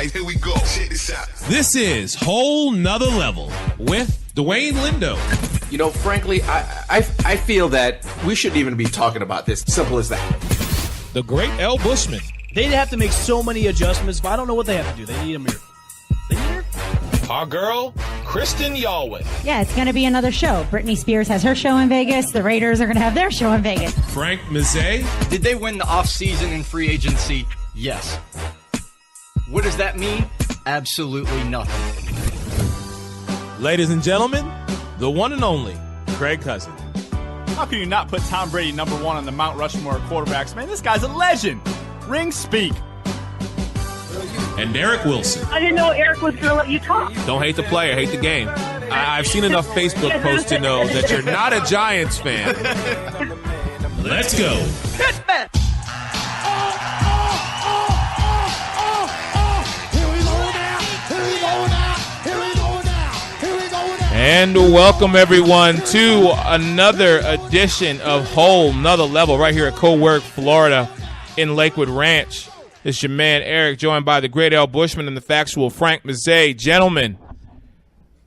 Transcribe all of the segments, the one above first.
right, here we go. Check this out. This is Whole Nother Level with Dwayne Lindo. You know, frankly, I feel that we shouldn't even be talking about this. Simple as that. The great L. Bushman. They'd have to make so many adjustments, but I don't know what they have to do. They need a miracle. They need a miracle. Our girl, Kristen Yalway. Yeah, it's going to be another show. Britney Spears has her show in Vegas. The Raiders are going to have their show in Vegas. Frank Mazzei. Did they win the offseason in free agency? Yes. What does that mean? Absolutely nothing. Ladies and gentlemen, the one and only Craig Cousin. How can you not put Tom Brady number one on the Mount Rushmore of quarterbacks? Man, this guy's a legend. Rings speak. And Derek Wilson. I didn't know Eric was going to let you talk. Don't hate the player, hate the game. I've seen enough Facebook posts to know that you're not a Giants fan. Let's go. Pittsburgh. And welcome everyone to another edition of Whole Nother Level right here at Co-Work, Florida in Lakewood Ranch. It's your man Eric, joined by the great L. Bushman and the factual Frank Mazzei. Gentlemen,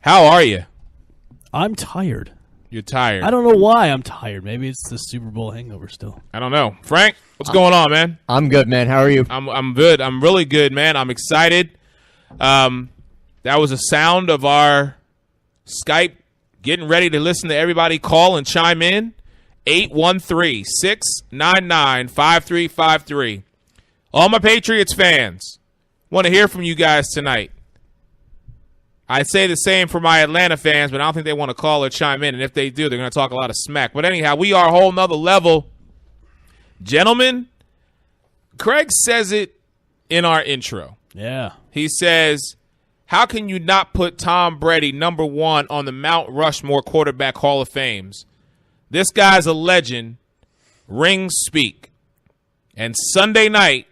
how are you? I'm tired. You're tired. I don't know why I'm tired. Maybe it's the Super Bowl hangover still. I don't know. Frank, what's going on, man? I'm good, man. How are you? I'm good. I'm really good, man. I'm excited. That was a sound of our Skype getting ready to listen to everybody call and chime in. 813-699-5353. All my Patriots fans, want to hear from you guys tonight. I'd say the same for my Atlanta fans, but I don't think they want to call or chime in. And if they do, they're going to talk a lot of smack. But anyhow, we are a whole nother level. Gentlemen, Craig says it in our intro. Yeah. He says, how can you not put Tom Brady number one on the Mount Rushmore quarterback Hall of Fames? This guy's a legend. Rings speak. And Sunday night,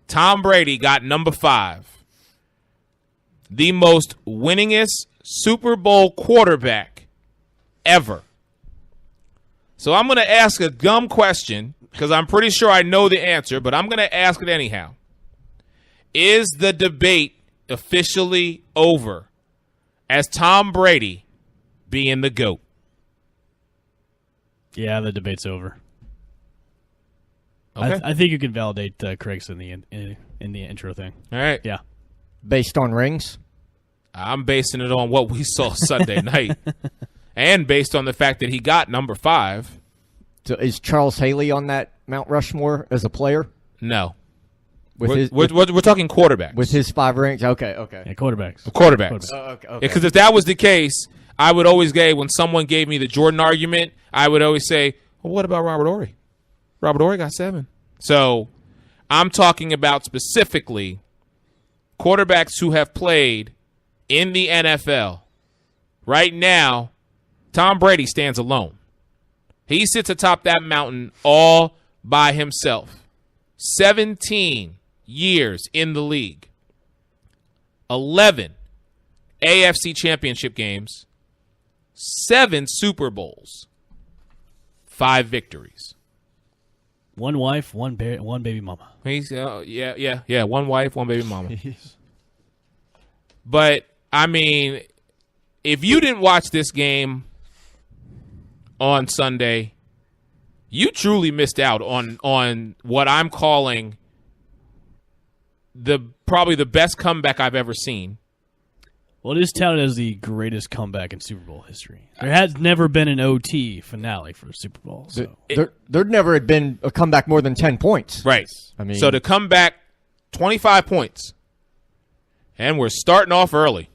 Tom Brady got number 5. The most winningest Super Bowl quarterback ever. So I'm going to ask a dumb question because I'm pretty sure I know the answer, but I'm going to ask it anyhow. Is the debate officially over as Tom Brady being the GOAT? Yeah, the debate's over. Okay. I think you can validate Craig's in the intro thing. All right. Yeah. Based on rings? I'm basing it on what we saw Sunday night and based on the fact that he got number 5. So is Charles Haley on that Mount Rushmore as a player? No. We're talking quarterbacks. With his 5 rings? Okay. Yeah, quarterbacks. Quarterbacks. Okay. Because if that was the case, I would always when someone gave me the Jordan argument, I would always say, well, what about Robert Horry? Robert Horry got 7. So I'm talking about specifically quarterbacks who have played in the NFL. Right now, Tom Brady stands alone. He sits atop that mountain all by himself. 17 years in the league. 11 AFC championship games. 7 Super Bowls. 5 victories. 1 wife, one baby mama. He's yeah. 1 wife, 1 baby mama. But I mean, if you didn't watch this game on Sunday, you truly missed out on what I'm calling probably the best comeback I've ever seen. Well, it is touted as the greatest comeback in Super Bowl history. There has never been an OT finale for a Super Bowl. So. There never had been a comeback more than 10 points. Right. I mean, so to come back 25 points, and we're starting off early.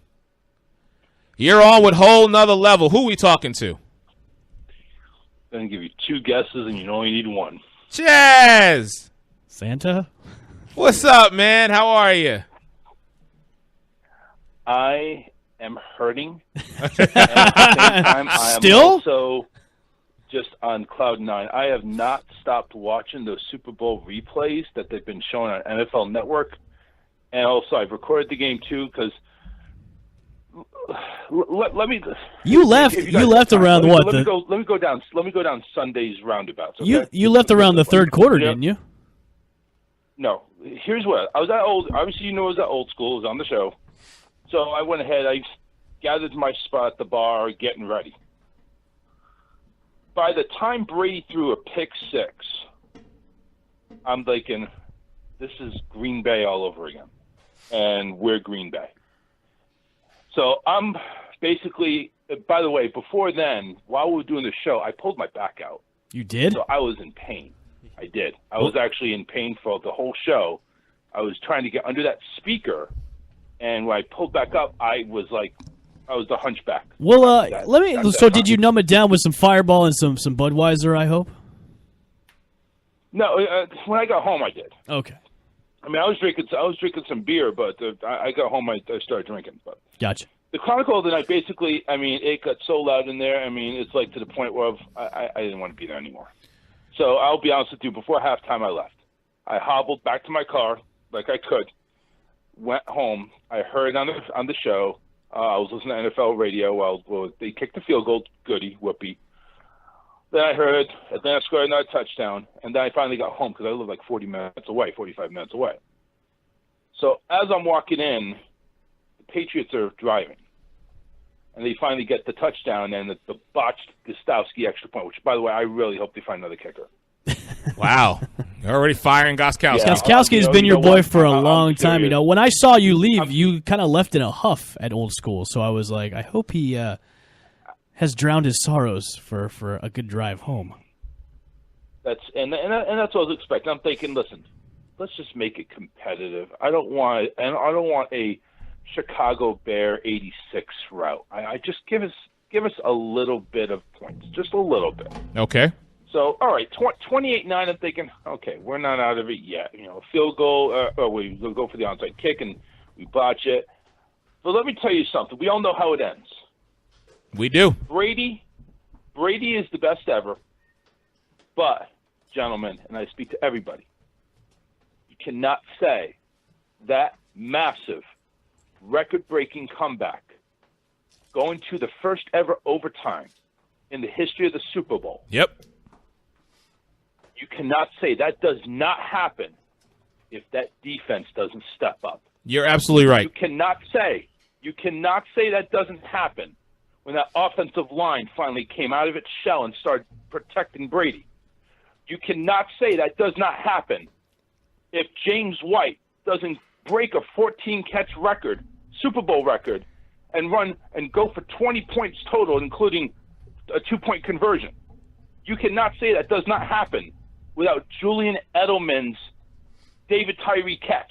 You're on with Whole Nother Level. Who we talking to? I'm going to give you 2 guesses, and you only need 1. Chaz! Santa? What's up, man? How are you? I am hurting. And at the same time, I am Still? also just on cloud 9. I have not stopped watching those Super Bowl replays that they've been showing on NFL Network. And also, I've recorded the game, too, because let me. You left around what? Let me go down Sunday's roundabouts. Okay? You left around the third quarter, didn't you? No. Here's what. I was at obviously, I was at Old School. It was on the show. So I went ahead. I gathered my spot at the bar, getting ready. By the time Brady threw a pick six, I'm thinking, this is Green Bay all over again. And we're Green Bay. So I'm basically, by the way, before then, while we were doing the show, I pulled my back out. You did? So I was in pain. I did. I was actually in pain for the whole show. I was trying to get under that speaker, and when I pulled back up, I was the hunchback. Well, did you numb it down with some Fireball and some Budweiser, I hope? No, when I got home, I did. Okay. I mean, I was drinking some beer, but I got home, I started drinking. But Gotcha. the Chronicle of the Night, basically, I mean, it got so loud in there. I mean, it's like to the point where I didn't want to be there anymore. So I'll be honest with you, before halftime I left. I hobbled back to my car like I could, went home. I heard on the show, I was listening to NFL radio while they kicked the field goal, goody, whoopee. Then I heard Atlanta scored another touchdown, and then I finally got home because I live like 45 minutes away. So as I'm walking in, the Patriots are driving. And they finally get the touchdown and the botched Gostowski extra point, which, by the way, I really hope they find another kicker. Wow. You're already firing Gostkowski. Yeah, Gostkowski has been your boy for a long time. You know, when I saw you leave, you kind of left in a huff at Old School. So I was like, I hope he has drowned his sorrows for a good drive home. That's what I was expecting. I'm thinking, listen, let's just make it competitive. I don't want a Chicago Bear 86 route. I just give us a little bit of points, just a little bit. Okay. So, all right, 28-9, I'm thinking, okay, we're not out of it yet. You know, field goal, we go for the onside kick, and we botch it. But let me tell you something. We all know how it ends. We do. Brady is the best ever. But, gentlemen, and I speak to everybody, you cannot say that massive, record-breaking comeback going to the first ever overtime in the history of the Super Bowl. Yep. You cannot say that does not happen if that defense doesn't step up. You're absolutely right. You cannot say that doesn't happen when that offensive line finally came out of its shell and started protecting Brady. You cannot say that does not happen if James White doesn't break a 14-catch record, Super Bowl record, and run and go for 20 points total, including a 2-point conversion. You cannot say that does not happen without Julian Edelman's David Tyree catch.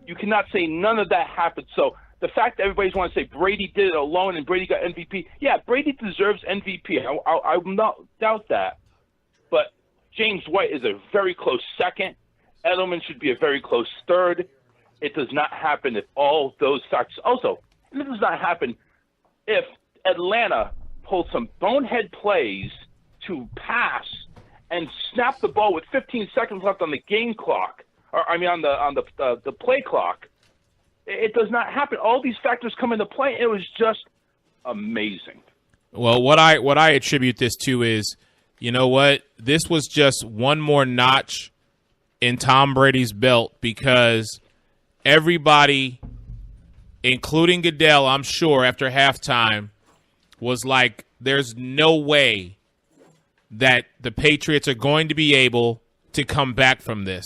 You cannot say none of that happened. So the fact that everybody's want to say Brady did it alone and Brady got MVP, yeah, Brady deserves MVP. I will not doubt that. But James White is a very close second. Edelman should be a very close third. It does not happen if all those factors. Also, it does not happen if Atlanta pulled some bonehead plays to pass and snap the ball with 15 seconds left on the game clock, on the play clock. It does not happen. All these factors come into play. It was just amazing. Well, what I attribute this to is, you know what? This was just one more notch in Tom Brady's belt because everybody, including Goodell, I'm sure, after halftime, was like, there's no way that the Patriots are going to be able to come back from this.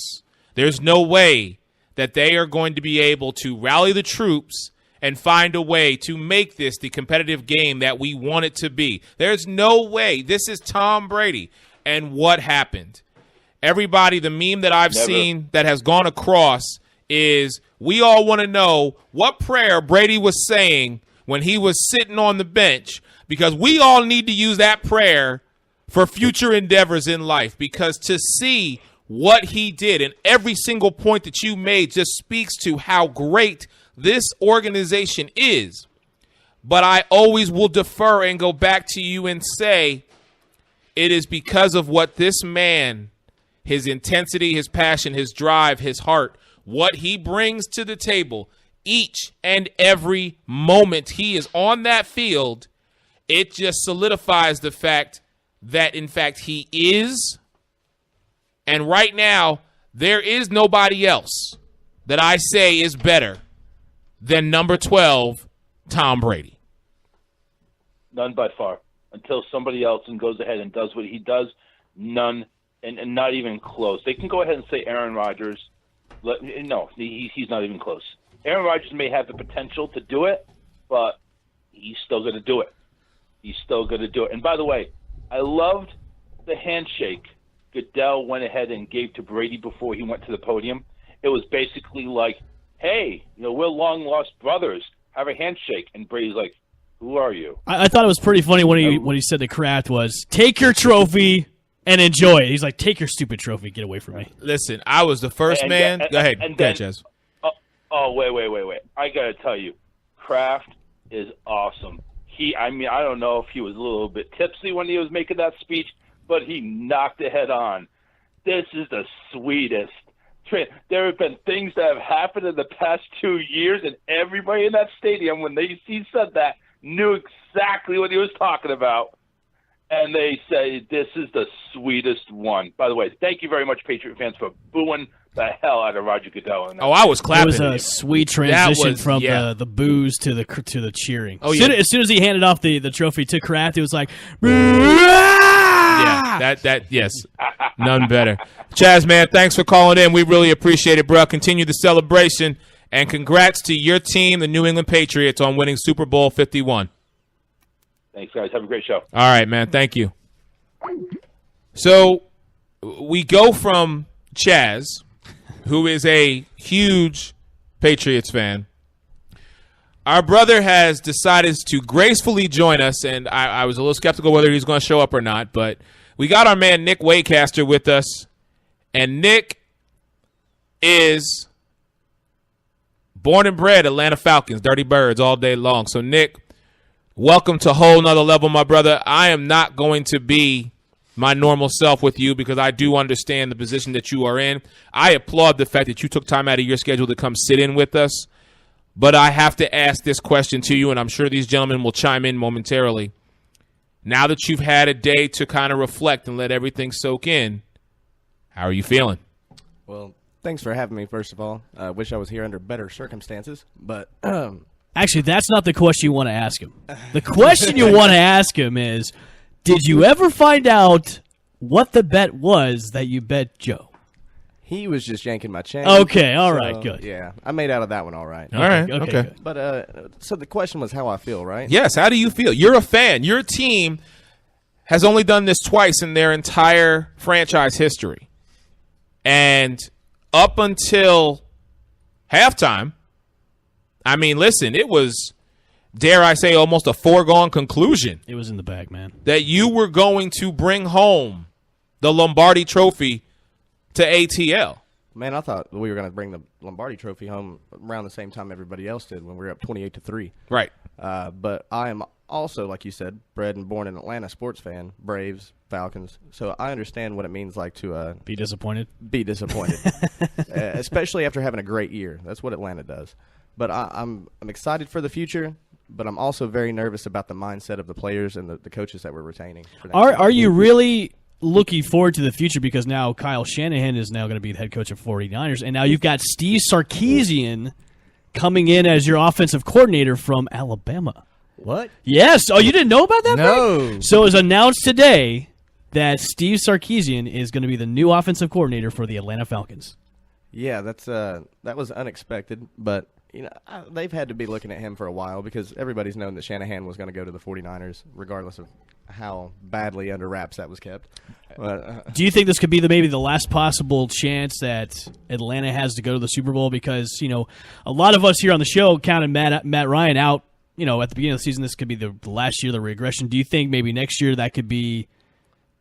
There's no way that they are going to be able to rally the troops and find a way to make this the competitive game that we want it to be. There's no way. This is Tom Brady. And what happened? Everybody, the meme that I've seen that has gone across is we all want to know what prayer Brady was saying when he was sitting on the bench, because we all need to use that prayer for future endeavors in life, because to see what he did and every single point that you made just speaks to how great this organization is. But I always will defer and go back to you and say it is because of what this man, his intensity, his passion, his drive, his heart, what he brings to the table each and every moment he is on that field. It just solidifies the fact that, in fact, he is. And right now, There is nobody else that I say is better than number 12, Tom Brady. None by far. Until somebody else goes ahead and does what he does, none, and not even close. They can go ahead and say Aaron Rodgers. No, he's not even close. Aaron Rodgers may have the potential to do it, but he's still going to do it. He's still going to do it. And by the way, I loved the handshake Goodell went ahead and gave to Brady before he went to the podium. It was basically like, hey, we're long-lost brothers. Have a handshake. And Brady's like, who are you? I thought it was pretty funny when he said to Kraft was, take your trophy and enjoy it. He's like, take your stupid trophy. Get away from me. Listen, I was the first man. Go ahead, Chaz. Wait. I got to tell you, Kraft is awesome. I don't know if he was a little bit tipsy when he was making that speech, but he knocked it head on. This is the sweetest. There have been things that have happened in the past 2 years, and everybody in that stadium, when he said that, knew exactly what he was talking about. And they say, this is the sweetest one. By the way, thank you very much, Patriot fans, for booing the hell out of Roger Goodell. I was clapping. It was a sweet transition from the boos to the cheering. Oh, yeah. As soon as he handed off the trophy to Kraft, it was like, yeah, yes, none better. Chaz, man, thanks for calling in. We really appreciate it, bro. Continue the celebration, and congrats to your team, the New England Patriots, on winning Super Bowl 51. Thanks, guys. Have a great show. All right, man. Thank you. So we go from Chaz, who is a huge Patriots fan. Our brother has decided to gracefully join us, and I was a little skeptical whether he's going to show up or not, but we got our man Nick Waycaster with us, and Nick is born and bred Atlanta Falcons, Dirty Birds all day long. So, Nick, welcome to Whole Nother Level, my brother. I am not going to be my normal self with you because I do understand the position that you are in. I applaud the fact that you took time out of your schedule to come sit in with us. But I have to ask this question to you, and I'm sure these gentlemen will chime in momentarily. Now that you've had a day to kind of reflect and let everything soak in, how are you feeling? Well, thanks for having me, first of all. I wish I was here under better circumstances, but actually, that's not the question you want to ask him. The question you want to ask him is, did you ever find out what the bet was that you bet Joe? He was just yanking my chain. Okay, all right, good. Yeah, I made out of that one all right. All right, okay. But so the question was how I feel, right? Yes, how do you feel? You're a fan. Your team has only done this twice in their entire franchise history. And up until halftime, I mean, listen, it was, dare I say, almost a foregone conclusion. It was in the bag, man. That you were going to bring home the Lombardi Trophy to ATL. Man, I thought we were going to bring the Lombardi Trophy home around the same time everybody else did when we were up 28-3. Right. But I am also, like you said, bred and born an Atlanta sports fan, Braves, Falcons. So I understand what it means like to be disappointed. Be disappointed, especially after having a great year. That's what Atlanta does. But I'm excited for the future. But I'm also very nervous about the mindset of the players and the coaches that we're retaining. Are you really looking forward to the future because now Kyle Shanahan is now going to be the head coach of 49ers, and now you've got Steve Sarkisian coming in as your offensive coordinator from Alabama? What? Yes. Oh, you didn't know about that? No. Mike? So it was announced today that Steve Sarkisian is going to be the new offensive coordinator for the Atlanta Falcons. Yeah, that was unexpected, but they've had to be looking at him for a while because everybody's known that Shanahan was going to go to the 49ers regardless of how badly under wraps that was kept. Do you think this could be maybe the last possible chance that Atlanta has to go to the Super Bowl? Because, a lot of us here on the show counted Matt Ryan out, at the beginning of the season. This could be the last year of the regression. Do you think maybe next year that could be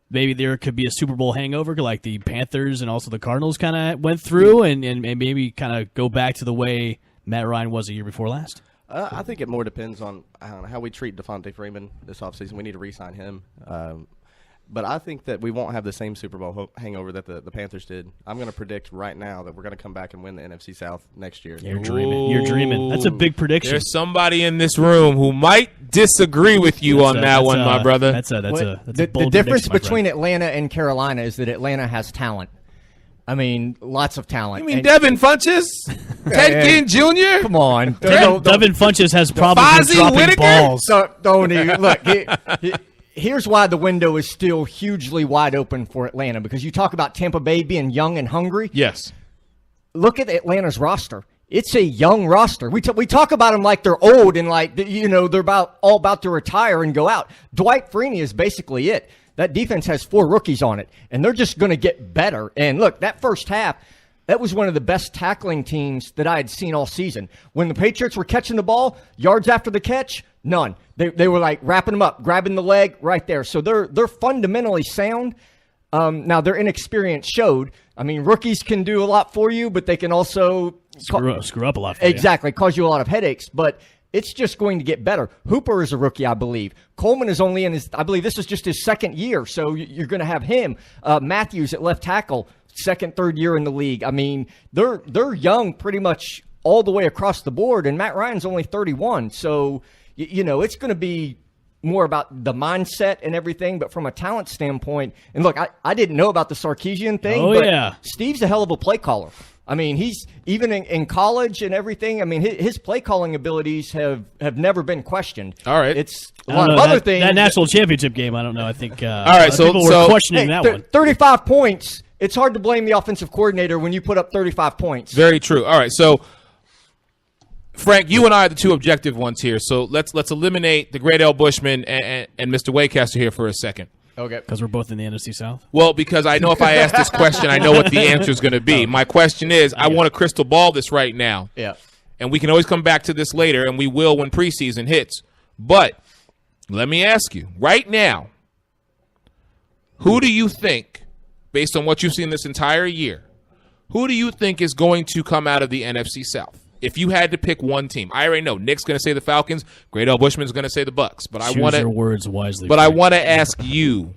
maybe there could be a Super Bowl hangover like the Panthers and also the Cardinals kind of went through and maybe kind of go back to the way Matt Ryan was a year before last? I think it more depends on how we treat Devontae Freeman this offseason. We need to re-sign him. But I think that we won't have the same Super Bowl hangover that the Panthers did. I'm going to predict right now that we're going to come back and win the NFC South next year. You're dreaming. You're dreaming. That's a big prediction. There's somebody in this room who might disagree with you on that one, my brother. The difference between Atlanta and Carolina is that Atlanta has talent. I mean, lots of talent. You mean Devin Funches? Ted Ginn Jr.? Come on. Devin Funches has problems with dropping Whitaker? balls. Don't even look. Here's why the window is still hugely wide open for Atlanta, because you talk about Tampa Bay being young and hungry. Yes. Look at Atlanta's roster. It's a young roster. We talk about them like they're old and like, they're all about to retire and go out. Dwight Freeney is basically it. That defense has 4 rookies on it, and they're just going to get better. And look, that first half, that was one of the best tackling teams that I had seen all season. When the Patriots were catching the ball, yards after the catch, none. They were like wrapping them up, grabbing the leg right there. So they're fundamentally sound. Now, their inexperience showed. I mean, rookies can do a lot for you, but they can also screw up a lot for you. Exactly, cause you a lot of headaches. But it's just going to get better. Hooper is a rookie, I believe. Coleman is only in I believe this is just his second year, so you're going to have him. Matthews at left tackle, second, third year in the league. I mean, they're young pretty much all the way across the board, and Matt Ryan's only 31. So, it's going to be more about the mindset and everything, but from a talent standpoint, and look, I didn't know about the Sarkisian thing, but Steve's a hell of a play caller. I mean, he's even in college and everything. I mean, his play calling abilities have never been questioned. All right, it's a lot of other things. That national championship game, I don't know. I think all right, so people were questioning that one. 35 points. It's hard to blame the offensive coordinator when you put up 35 points. Very true. All right, so Frank, you and I are the two objective ones here. So let's eliminate the Great L. Bushman and Mr. Waycaster here for a second. Okay. Because we're both in the NFC South? Well, because I know if I ask this question, I know what the answer is going to be. My question is, I want to crystal ball this right now. Yeah. And we can always come back to this later, and we will when preseason hits. But let me ask you, right now, who do you think, based on what you've seen this entire year, who do you think is going to come out of the NFC South? If you had to pick one team, I already know Nick's going to say the Falcons. Great L. Bushman's going to say the Bucks. But I want your words wisely. But I want to ask you,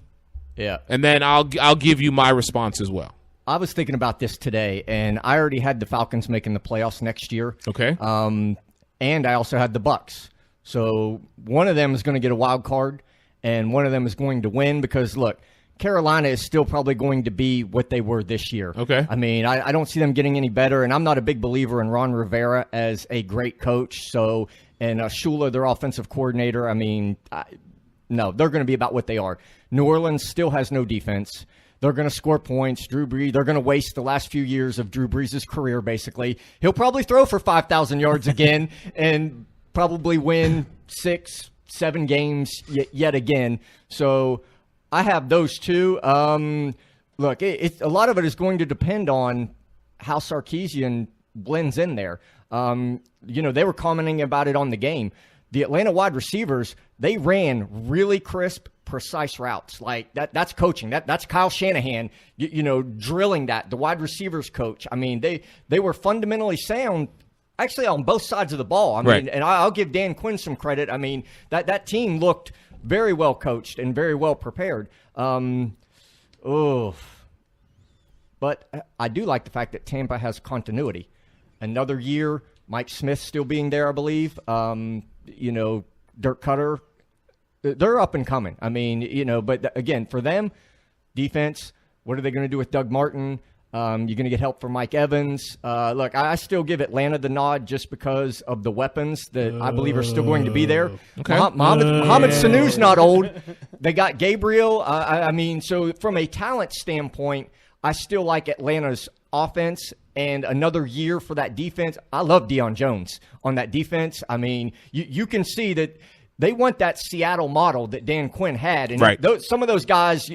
yeah, and then I'll give you my response as well. I was thinking about this today, and I already had the Falcons making the playoffs next year. Okay. And I also had the Bucks. So one of them is going to get a wild card, and one of them is going to win because look, Carolina is still probably going to be what they were this year. Okay. I mean, I don't see them getting any better, and I'm not a big believer in Ron Rivera as a great coach. So, and Shula, their offensive coordinator, I mean, no, they're going to be about what they are. New Orleans still has no defense. They're going to score points. Drew Brees, they're going to waste the last few years of Drew Brees' career, basically. He'll probably throw for 5,000 yards again and probably win 6-7 games yet again. So I have those two. Look, a lot of it is going to depend on how Sarkisian blends in there. They were commenting about it on the game. The Atlanta wide receivers, they ran really crisp, precise routes. Like that's coaching. That's Kyle Shanahan, drilling that. The wide receivers coach. I mean, they were fundamentally sound. Actually, on both sides of the ball. I mean, right. And I'll give Dan Quinn some credit. I mean, that team looked very well coached and very well prepared. But I do like the fact that Tampa has continuity. Another year, Mike Smith still being there, I believe. Dirk Cutter, they're up and coming. I mean, but again, for them, defense, what are they going to do with Doug Martin? You're going to get help from Mike Evans. Look, I still give Atlanta the nod just because of the weapons that I believe are still going to be there. Okay. Mohamed Sanu's not old. They got Gabriel. So from a talent standpoint, I still like Atlanta's offense and another year for that defense. I love Deion Jones on that defense. I mean, you can see that they want that Seattle model that Dan Quinn had. And right. Some of those guys,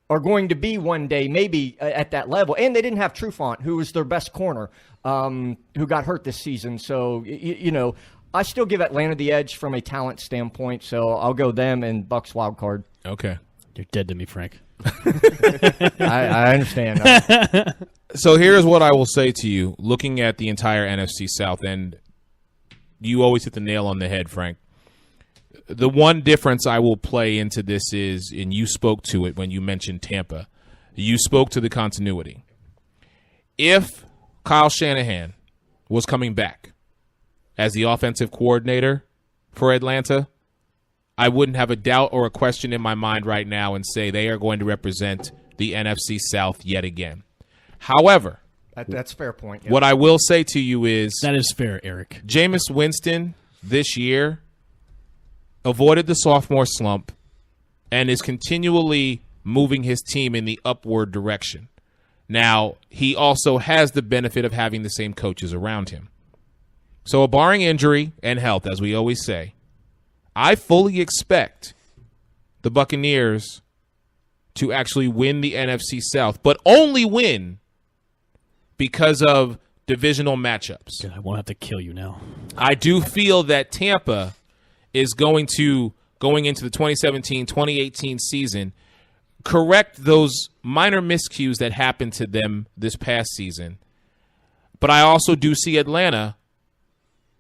are going to be one day maybe at that level. And they didn't have Trufant, who was their best corner, who got hurt this season. So, I still give Atlanta the edge from a talent standpoint. So I'll go them and Bucks wild card. Okay. You're dead to me, Frank. I understand. So here's what I will say to you. Looking at the entire NFC South, and you always hit the nail on the head, Frank. The one difference I will play into this is, and you spoke to it when you mentioned Tampa, you spoke to the continuity. If Kyle Shanahan was coming back as the offensive coordinator for Atlanta, I wouldn't have a doubt or a question in my mind right now and say they are going to represent the NFC South yet again. However, That's a fair point. Yeah. what I will say to you is That is fair, Eric. Jameis Winston this year avoided the sophomore slump and is continually moving his team in the upward direction. Now, he also has the benefit of having the same coaches around him. So, barring injury and health, as we always say, I fully expect the Buccaneers to actually win the NFC South, but only win because of divisional matchups. Good, I won't have to kill you now. I do feel that Tampa is going into the 2017-2018 season, correct those minor miscues that happened to them this past season. But I also do see Atlanta.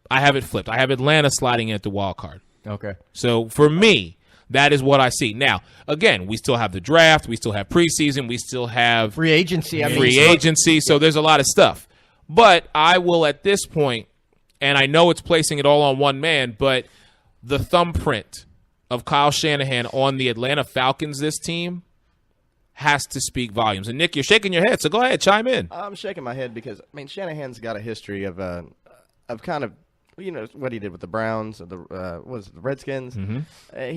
I have it flipped. I have Atlanta sliding in at the wild card. Okay. So for me, that is what I see. Now, again, we still have the draft. We still have preseason. We still have free agency. Free agency. So there's a lot of stuff. But I will at this point, and I know it's placing it all on one man, but the thumbprint of Kyle Shanahan on the Atlanta Falcons, this team, has to speak volumes. And, Nick, you're shaking your head, so go ahead, chime in. I'm shaking my head because, Shanahan's got a history of kind of, what he did with the Browns, the Redskins. Mm-hmm.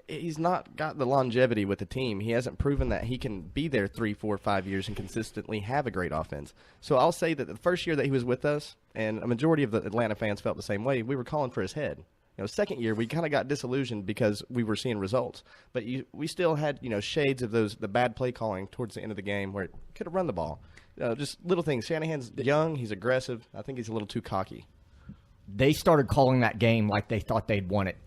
He's not got the longevity with the team. He hasn't proven that he can be there 3, 4, 5 years and consistently have a great offense. So I'll say that the first year that he was with us, and a majority of the Atlanta fans felt the same way, we were calling for his head. Second year we kind of got disillusioned because we were seeing results, but we still had shades of the bad play calling towards the end of the game where it could have run the ball. Just little things. Shanahan's young, he's aggressive. I think he's a little too cocky. They started calling that game like they thought they'd won it.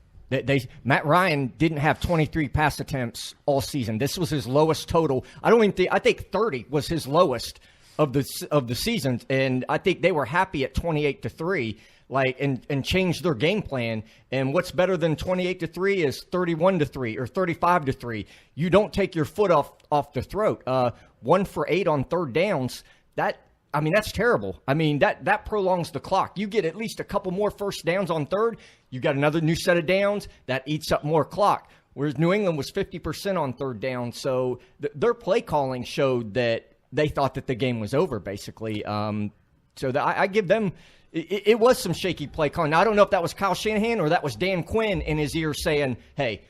Matt Ryan didn't have 23 pass attempts all season. This was his lowest total. I think 30 was his lowest of the season, and I think they were happy at 28-3. And changed their game plan. And what's better than 28-3 is 31-3 or 35-3. You don't take your foot off the throat. 1 for 8 on third downs. That's terrible. That prolongs the clock. You get at least a couple more first downs on third. You got another new set of downs that eats up more clock. Whereas New England was 50% on third down. So their play calling showed that they thought that the game was over, basically. I give them. It was some shaky play calling. Now, I don't know if that was Kyle Shanahan or that was Dan Quinn in his ear saying, hey,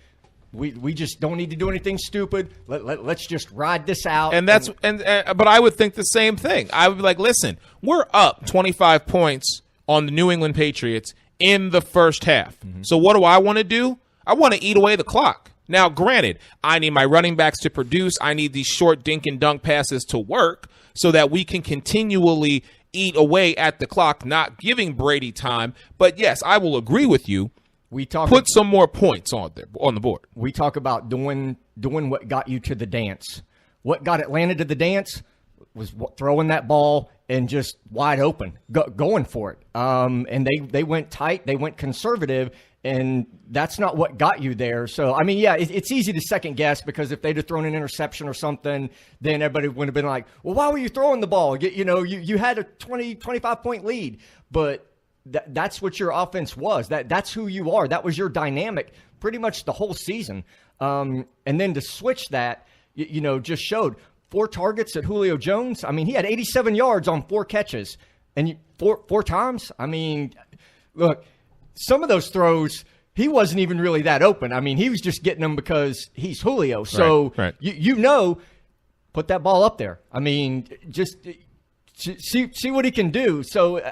we just don't need to do anything stupid. Let's just ride this out. But I would think the same thing. I would be like, listen, we're up 25 points on the New England Patriots in the first half. Mm-hmm. So what do I want to do? I want to eat away the clock. Now, granted, I need my running backs to produce. I need these short dink and dunk passes to work so that we can continually eat away at the clock, not giving Brady time. But yes, I will agree with you. Put some more points on the board. We talk about doing what got you to the dance. What got Atlanta to the dance was throwing that ball and just wide open, going for it. And they went tight, they went conservative, and that's not what got you there. So, it's easy to second guess because if they'd have thrown an interception or something, then everybody would have been like, well, why were you throwing the ball? You had a 20, 25-point lead. But that's what your offense was. That's who you are. That was your dynamic pretty much the whole season. And then to switch that, just showed 4 targets at Julio Jones. He had 87 yards on 4 catches. And four times? Look, some of those throws, he wasn't even really that open. He was just getting them because he's Julio. So, right. Put that ball up there. Just see what he can do. So,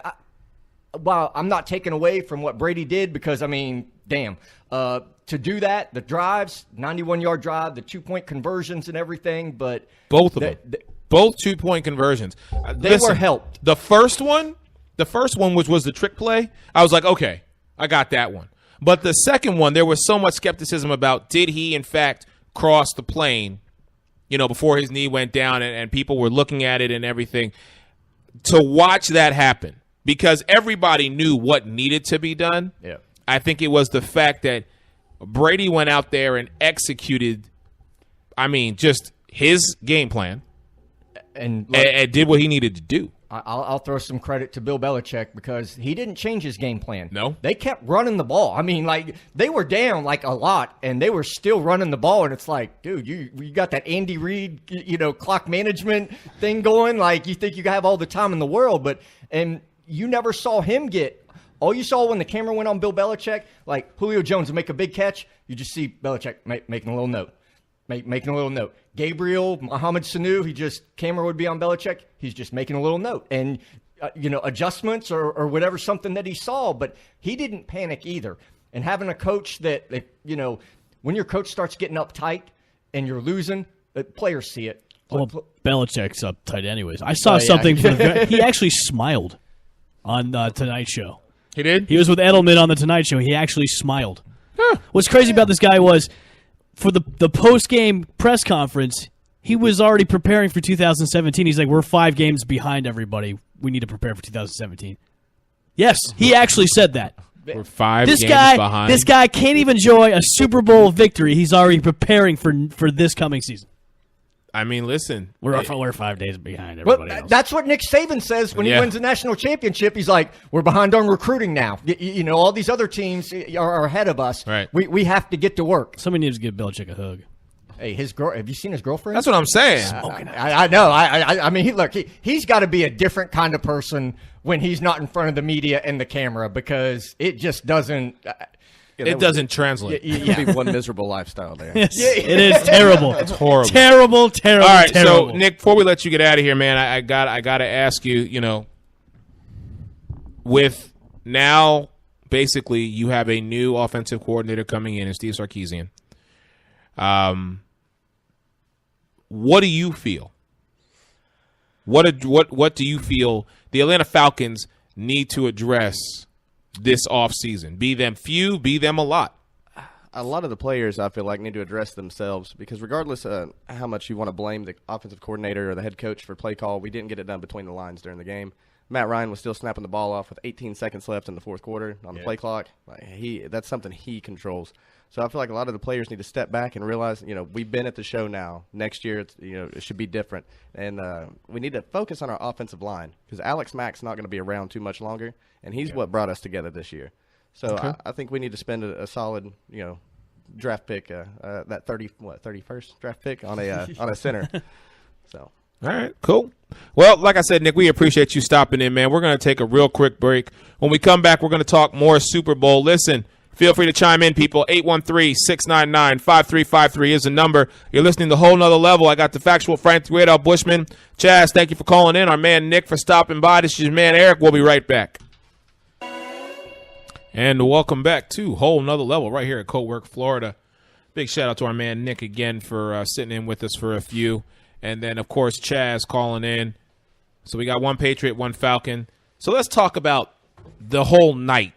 while I'm not taking away from what Brady did because, damn. To do that, the drives, 91-yard drive, the 2-point conversions and everything, but both of them. Both 2-point conversions. They were helped. The first one, which was the trick play, I was like, okay, I got that one. But the second one, there was so much skepticism about did he, in fact, cross the plane, before his knee went down and people were looking at it and everything. To watch that happen, because everybody knew what needed to be done. Yeah. I think it was the fact that Brady went out there and executed, just his game plan and did what he needed to do. I'll throw some credit to Bill Belichick because he didn't change his game plan. No. They kept running the ball. I mean, like, they were down, like, a lot, and they were still running the ball, and it's like, dude, you got that Andy Reid, clock management thing going. Like, you think you have all the time in the world, and you never saw him get – all you saw when the camera went on Bill Belichick, like Julio Jones would make a big catch, you just see Belichick making a little note. Making a little note. Gabriel, Mohamed Sanu, camera would be on Belichick. He's just making a little note. And, adjustments or whatever, something that he saw. But he didn't panic either. And having a coach that, when your coach starts getting uptight and you're losing, players see it. Well, Belichick's uptight anyways. I saw something. He actually smiled on the Tonight Show. He did? He was with Edelman on the Tonight Show. He actually smiled. Huh. What's crazy about this guy was, for the post-game press conference, he was already preparing for 2017. He's like, we're 5 games behind everybody. We need to prepare for 2017. Yes, he actually said that. We're 5 games behind. This guy can't even enjoy a Super Bowl victory. He's already preparing for this coming season. I mean, listen. We're 5 days behind everybody else. That's what Nick Saban says when he wins a national championship. He's like, we're behind on recruiting now. All these other teams are ahead of us. Right. We have to get to work. Somebody needs to give Belichick a hug. Hey, his girl. Have you seen his girlfriend? That's what I'm saying. I know. I mean, he's got to be a different kind of person when he's not in front of the media and the camera, because it just doesn't. It doesn't translate. It would be one miserable lifestyle there. Yes, it is terrible. It's horrible. Terrible. All right, terrible. so Nick, before we let you get out of here, man, I got to ask you. With now basically you have a new offensive coordinator coming in, Steve Sarkisian. What do you feel? What do you feel the Atlanta Falcons need to address this offseason? Be them few, be them a lot. A lot of the players, I feel like, need to address themselves, because regardless of how much you want to blame the offensive coordinator or the head coach for play call, we didn't get it done between the lines during the game. Matt Ryan was still snapping the ball off with 18 seconds left in the fourth quarter on the play clock. That's something he controls. So I feel like a lot of the players need to step back and realize, we've been at the show now. Next year, it should be different. And we need to focus on our offensive line, because Alex Mack's not going to be around too much longer, and he's what brought us together this year. So I think we need to spend a solid, draft pick, that 31st draft pick on a center. So. All right, cool. Well, like I said, Nick, we appreciate you stopping in, man. We're going to take a real quick break. When we come back, we're going to talk more Super Bowl. Listen, feel free to chime in, people. 813-699-5353 is the number. You're listening to Whole Nother Level. I got the factual Frank Radar Bushman. Chaz, thank you for calling in. Our man Nick for stopping by. This is your man Eric. We'll be right back. And welcome back to Whole Nother Level right here at Cowork, Florida. Big shout out to our man Nick again for sitting in with us for a few. And then, of course, Chaz calling in. So we got one Patriot, one Falcon. So let's talk about the whole night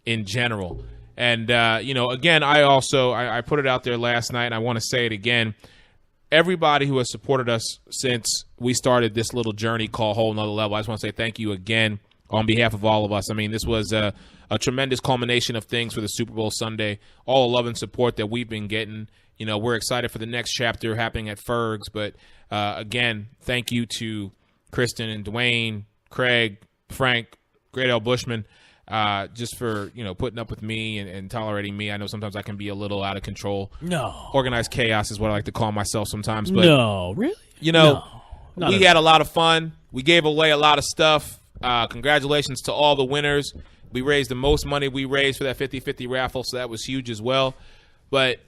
in general. And, again, I put it out there last night, and I want to say it again. Everybody who has supported us since we started this little journey called Whole Nother Level, I just want to say thank you again on behalf of all of us. I mean, this was a tremendous culmination of things for the Super Bowl Sunday. All the love and support that we've been getting. We're excited for the next chapter happening at Ferg's. But, again, thank you to Kristen and Dwayne, Craig, Frank, Great L. Bushman, just for, putting up with me and tolerating me. I know sometimes I can be a little out of control. No. Organized chaos is what I like to call myself sometimes. But, no, really? We had a lot of fun. We gave away a lot of stuff. Congratulations to all the winners. We raised the most money we raised for that 50-50 raffle, so that was huge as well. But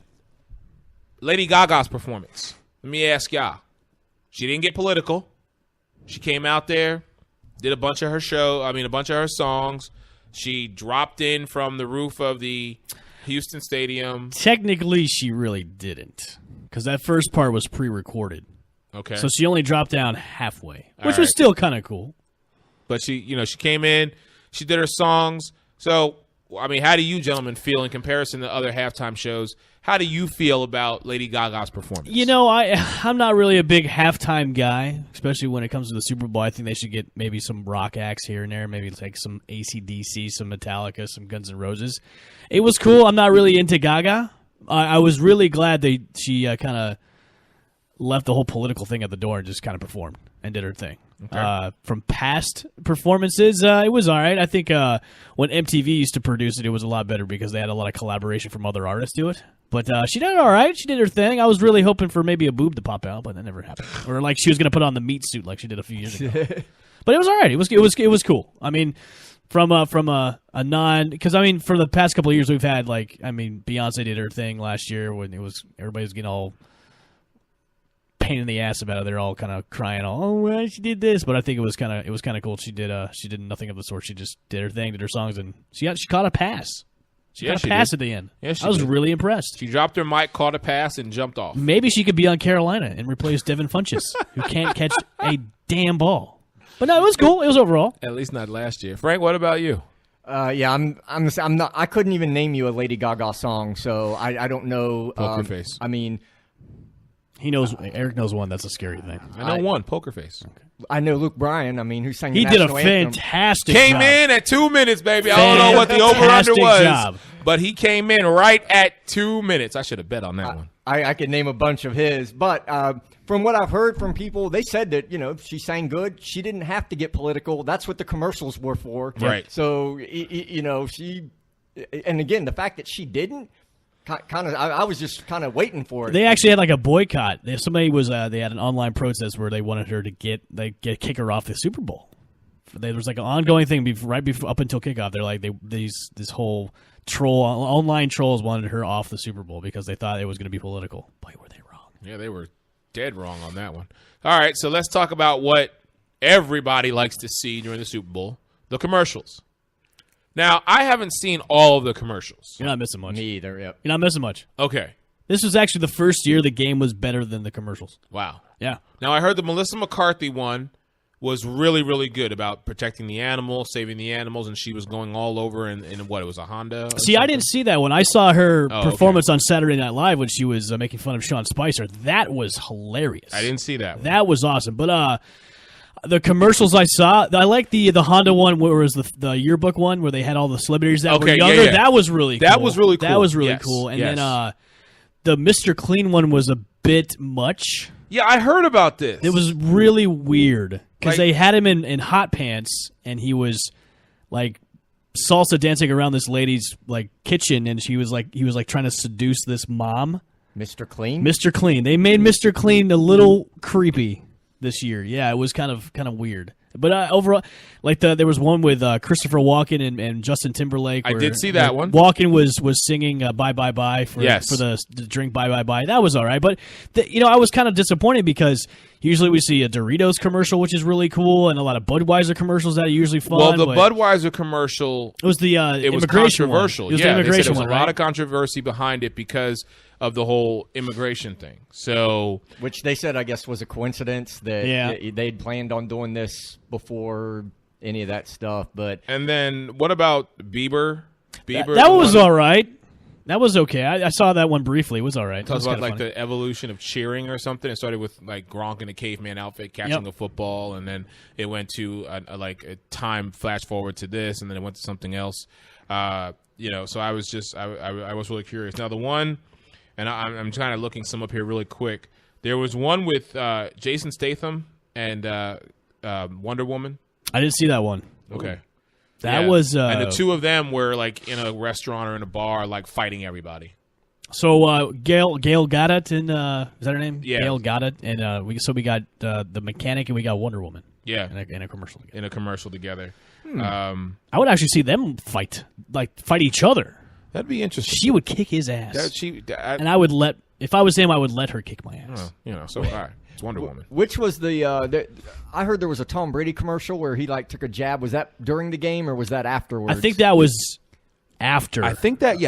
Lady Gaga's performance, let me ask y'all. She didn't get political. She came out there, did a bunch of her songs. She dropped in from the roof of the Houston Stadium. Technically, she really didn't, because that first part was pre-recorded. Okay. So she only dropped down halfway, which was still kind of cool. But she came in, she did her songs. So, I mean, how do you gentlemen feel in comparison to other halftime shows? How do you feel about Lady Gaga's performance? I'm not really a big halftime guy, especially when it comes to the Super Bowl. I think they should get maybe some rock acts here and there, maybe like some AC/DC, some Metallica, some Guns N' Roses. It was cool. I'm not really into Gaga. I was really glad she kind of left the whole political thing at the door and just kind of performed and did her thing. From past performances, it was all right. I think when MTV used to produce it, it was a lot better because they had a lot of collaboration from other artists to it. But she did it all right. She did her thing. I was really hoping for maybe a boob to pop out, but that never happened. Or like she was going to put on the meat suit like she did a few years ago. But it was all right. It was cool. I mean, from a non, because I mean, for the past couple of years we've had Beyonce did her thing last year when everybody was getting all pain in the ass about it. They're all kind of crying, well, she did this, but I think it was kind of cool. She did nothing of the sort. She just did her thing, did her songs, and she caught a pass. She got a pass at the end. Yeah, I was really impressed. She dropped her mic, caught a pass, and jumped off. Maybe she could be on Carolina and replace Devin Funchess, who can't catch a damn ball. But no, it was cool. It was overall. At least not last year. Frank, what about you? Yeah, I'm not. I couldn't even name you a Lady Gaga song, so I don't know. Poker Face. I mean, he knows. Eric knows one. That's a scary thing. I know one. Poker Face. Okay. I know Luke Bryan. I mean, who sang? He the did a national anthem. fantastic. Came job. in at 2 minutes, baby. I don't know what the over/under was, job. but he came in right at 2 minutes. I should have bet on that one. I could name a bunch of his, but from what I've heard from people, they said that she sang good. She didn't have to get political. That's what the commercials were for. Right. So she, and again, the fact that she didn't. Kind of, I was just kind of waiting for it. They actually had like a boycott. Somebody was they had an online protest where they wanted her to kick her off the Super Bowl. There was like an ongoing thing right before up until kickoff. They're like this whole online trolls wanted her off the Super Bowl because they thought it was going to be political. Boy, were they wrong? Yeah, they were dead wrong on that one. All right, so let's talk about what everybody likes to see during the Super Bowl: the commercials. Now, I haven't seen all of the commercials. You're not missing much. Me either, yep. You're not missing much. Okay. This was actually the first year the game was better than the commercials. Wow. Yeah. Now, I heard the Melissa McCarthy one was really, really good about protecting the animals, saving the animals, and she was going all over in what, it was a Honda? See, I didn't see that one. I saw her performance on Saturday Night Live when she was making fun of Sean Spicer. That was hilarious. I didn't see that one. That was awesome. But the commercials I saw, I like the Honda one where it was the yearbook one where they had all the celebrities that were younger. Yeah. That was really cool. That was really cool. That was really cool. And then the Mr. Clean one was a bit much. Yeah, I heard about this. It was really weird because they had him in hot pants and he was like salsa dancing around this lady's like kitchen and he was like trying to seduce this mom. Mr. Clean? Mr. Clean. They made Mr. Clean a little creepy this year. Yeah, it was kind of weird. But overall, like there was one with Christopher Walken and Justin Timberlake. I did see that one. Walken was singing "Bye Bye Bye" for the drink "Bye Bye Bye." That was all right. But I was kind of disappointed because usually we see a Doritos commercial, which is really cool, and a lot of Budweiser commercials that are usually fun. Well, the Budweiser commercial, it was the it was immigration controversial. One. It was yeah, the immigration there was one, a lot of controversy behind it because of the whole immigration thing. So, which they said, I guess, was a coincidence that they'd planned on doing this before any of that stuff. But and then what about Bieber? That was all right. That was okay. I saw that one briefly. It was all right. Talks about like the evolution of cheering or something. It started with like Gronk in a caveman outfit catching a football, and then it went to a time flash forward to this, and then it went to something else. So I was just I was really curious. Now the one, and I'm kind of looking some up here really quick. There was one with Jason Statham and Wonder Woman. I didn't see that one. Okay. That was and the two of them were like in a restaurant or in a bar, like fighting everybody. So Gail Gadot and is that her name? Yeah. Gail Gadot and we got the mechanic and we got Wonder Woman. Yeah, in a commercial. Together. In a commercial together. I would actually see them fight each other. That'd be interesting. She would kick his ass. And I would if I was him, I would let her kick my ass. So all right. It's Wonder Woman. Which was I heard there was a Tom Brady commercial where he took a jab. Was that during the game or was that afterwards? I think that was after. I think that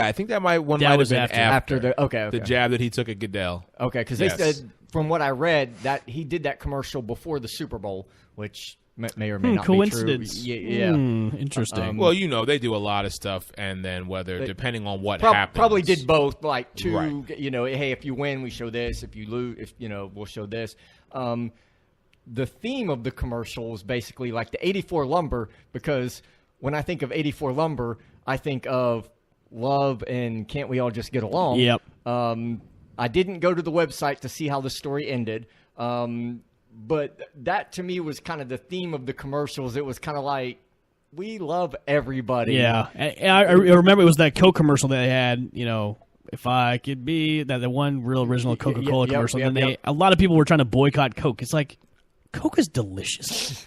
might have been after the jab that he took at Goodell. Okay, because they said from what I read that he did that commercial before the Super Bowl, which may or may not coincidence. be true. Yeah, interesting. Well, they do a lot of stuff, and then depending on what happens, probably did both. Like hey, if you win, we show this. If you lose, we'll show this. The theme of the commercial is basically like the 84 lumber, because when I think of 84 lumber, I think of love and can't we all just get along? Yep. I didn't go to the website to see how the story ended. But that to me was kind of the theme of the commercials. It was kind of like, we love everybody. Yeah. And I remember it was that Coke commercial that they had, if I could be, that the one real original Coca-Cola commercial. And a lot of people were trying to boycott Coke. It's like, Coke is delicious.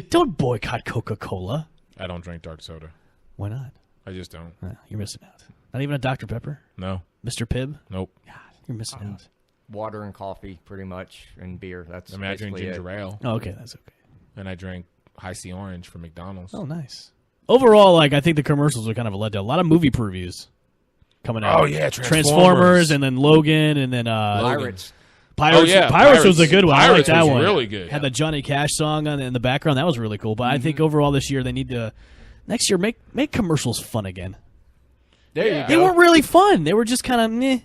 Don't boycott Coca-Cola. I don't drink dark soda. Why not? I just don't. You're missing out. Not even a Dr. Pepper? No. Mr. Pibb? Nope. God, you're missing out. Water and coffee, pretty much, and beer. That's I drink ginger ale. Oh, okay, that's okay. And I drank High C Orange from McDonald's. Oh, nice. Overall, I think the commercials are kind of a letdown. A lot of movie previews coming out. Oh, yeah, Transformers, and then Logan, and then Pirates. Pirates, Pirates was a good one. I like that one. Really good. Had the Johnny Cash song in the background. That was really cool. But I think overall this year they need to next year make commercials fun again. There you go. They weren't really fun. They were just kind of meh.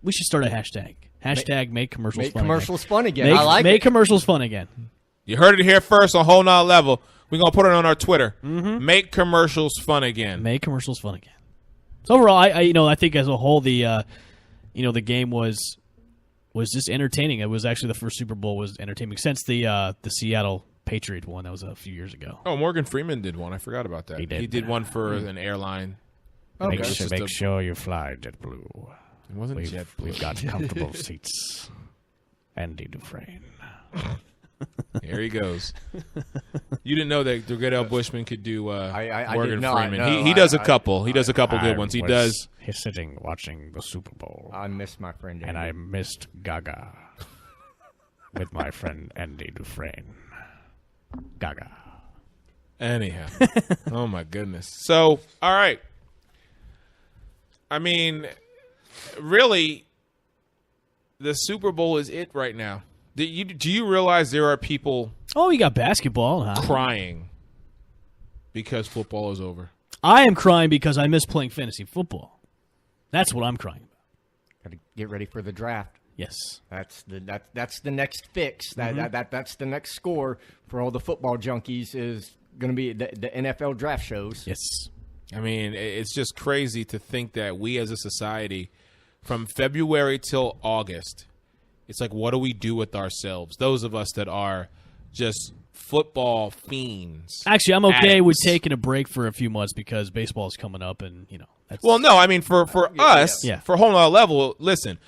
We should start a hashtag. Hashtag make commercials Make fun commercials again. fun again. I like Make it. commercials fun again. You heard it here first on Whole Nother Level. We're going to put it on our Twitter. Make commercials fun again. Make commercials fun again. So overall, I think as a whole the game was just entertaining. It was actually the first Super Bowl was entertaining since the Seattle Patriot one. That was a few years ago. Oh, Morgan Freeman did one. I forgot about that. He did. One for an airline. Make sure you fly JetBlue. It wasn't JetBlue. We've got comfortable seats. Andy Dufresne. Here he goes. You didn't know that Goodell Bushman could do Morgan did not, Freeman. no. He does a couple. He does a couple good ones. He does. He's sitting watching the Super Bowl. I miss my friend Andy. And I missed Gaga with my friend Andy Dufresne. Gaga. Anyhow. Oh, my goodness. So, all right. I mean, really, the Super Bowl is it right now. Do you realize there are people Oh, you got basketball, huh? crying because football is over? I am crying because I miss playing fantasy football. That's what I'm crying about. Got to get ready for the draft. Yes. That's the next fix. That's the next score for all the football junkies is going to be the NFL draft shows. Yes. I mean, it's just crazy to think that we as a society, from February till August, it's like, what do we do with ourselves? Those of us that are just football fiends. Actually, I'm okay addicts. with taking a break for a few months because baseball is coming up, and that's Well, no, I mean for us, yeah. for a whole nother level. Listen,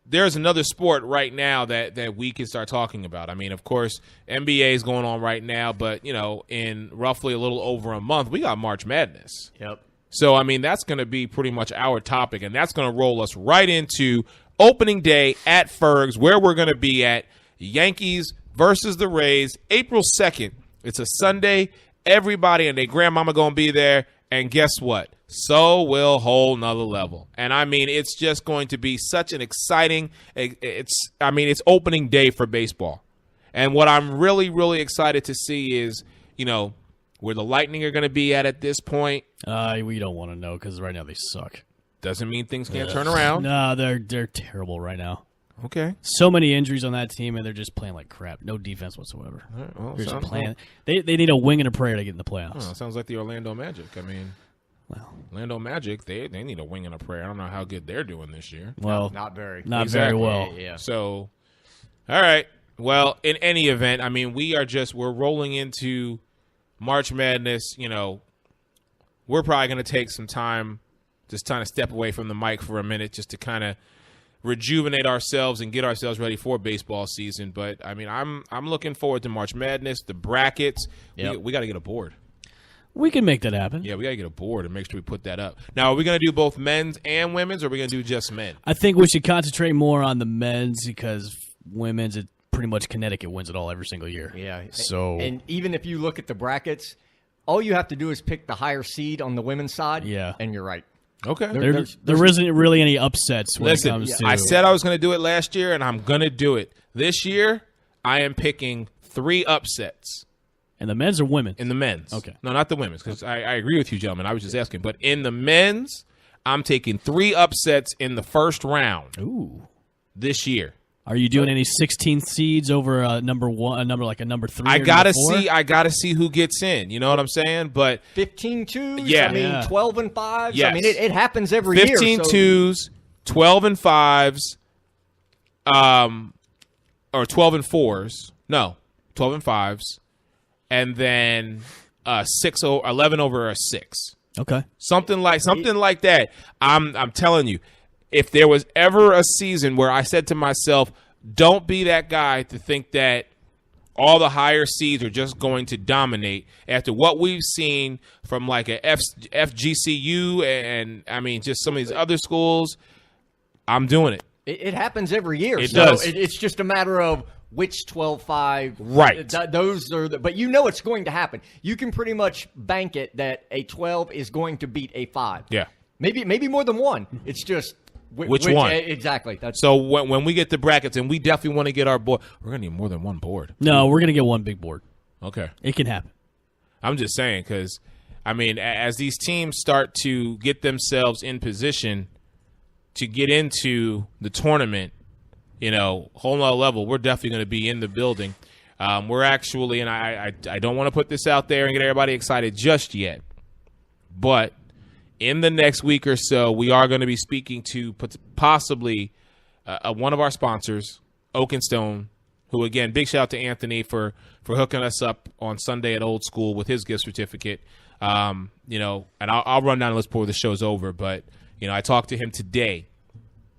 there's another sport right now that we can start talking about. I mean, of course, NBA is going on right now, but in roughly a little over a month, we got March Madness. Yep. So, I mean, that's going to be pretty much our topic, and that's going to roll us right into opening day at Ferg's, where we're going to be at Yankees versus the Rays, April 2nd. It's a Sunday. Everybody and their grandmama going to be there, and guess what? So will Whole Nother Level. And, I mean, it's just going to be such an exciting it's opening day for baseball. And what I'm really, really excited to see is, where the Lightning are going to be at this point. We don't want to know because right now they suck. Doesn't mean things can't turn around. No, they're terrible right now. Okay. So many injuries on that team, and they're just playing like crap. No defense whatsoever. Right, well, They're just sounds playing. They need a wing and a prayer to get in the playoffs. Oh, sounds like the Orlando Magic. I mean, Orlando Magic, they need a wing and a prayer. I don't know how good they're doing this year. Well, not very. Not Exactly. very well. Yeah. So, all right. Well, in any event, I mean, we're rolling into March Madness. We're probably going to take some time, just kind of step away from the mic for a minute, just to kind of rejuvenate ourselves and get ourselves ready for baseball season. But I mean, I'm looking forward to March Madness, the brackets. Yep. We got to get a board. We can make that happen. Yeah, we got to get a board and make sure we put that up. Now, are we going to do both men's and women's, or are we going to do just men? I think we should concentrate more on the men's because women's, it pretty much Connecticut wins it all every single year. Yeah. So and even if you look at the brackets, all you have to do is pick the higher seed on the women's side. Yeah. And you're right. Okay. There isn't really any upsets when it comes to. I said I was going to do it last year, and I'm going to do it. This year, I am picking 3 upsets. And the men's or women? In the men's. Okay. No, not the women's, because I agree with you, gentlemen. I was just asking. But in the men's, I'm taking 3 upsets in the first round. Ooh. This year. Are you doing any 16th seeds over a number 1, a number like a number 3? I gotta see who gets in. You know what I'm saying? But 15-2s. Yeah. I mean, 12 and 5s. Yes. I mean, it happens every year. 15-2s, 12 and 5s, or 12 and 4s. No, 12 and 5s, and then 11 over a 6. Okay. Something like that. I'm telling you, if there was ever a season where I said to myself, don't be that guy to think that all the higher seeds are just going to dominate after what we've seen from like a FGCU and I mean just some of these other schools, I'm doing it. It happens every year. It so does. It's just a matter of which 12-5. Right. Those are but you know it's going to happen. You can pretty much bank it that a 12 is going to beat a 5. Yeah. Maybe more than one. It's just which one? Exactly. So when we get the brackets, and we definitely want to get our board, we're going to need more than one board. No, we're going to get one big board. Okay. It can happen. I'm just saying because, I mean, as these teams start to get themselves in position to get into the tournament, whole nother level, we're definitely going to be in the building. We're actually, and I don't want to put this out there and get everybody excited just yet, but in the next week or so, we are going to be speaking to possibly one of our sponsors, Oak and Stone, who, again, big shout out to Anthony for hooking us up on Sunday at Old School with his gift certificate. And I'll run down the list before the show's over. But, I talked to him today,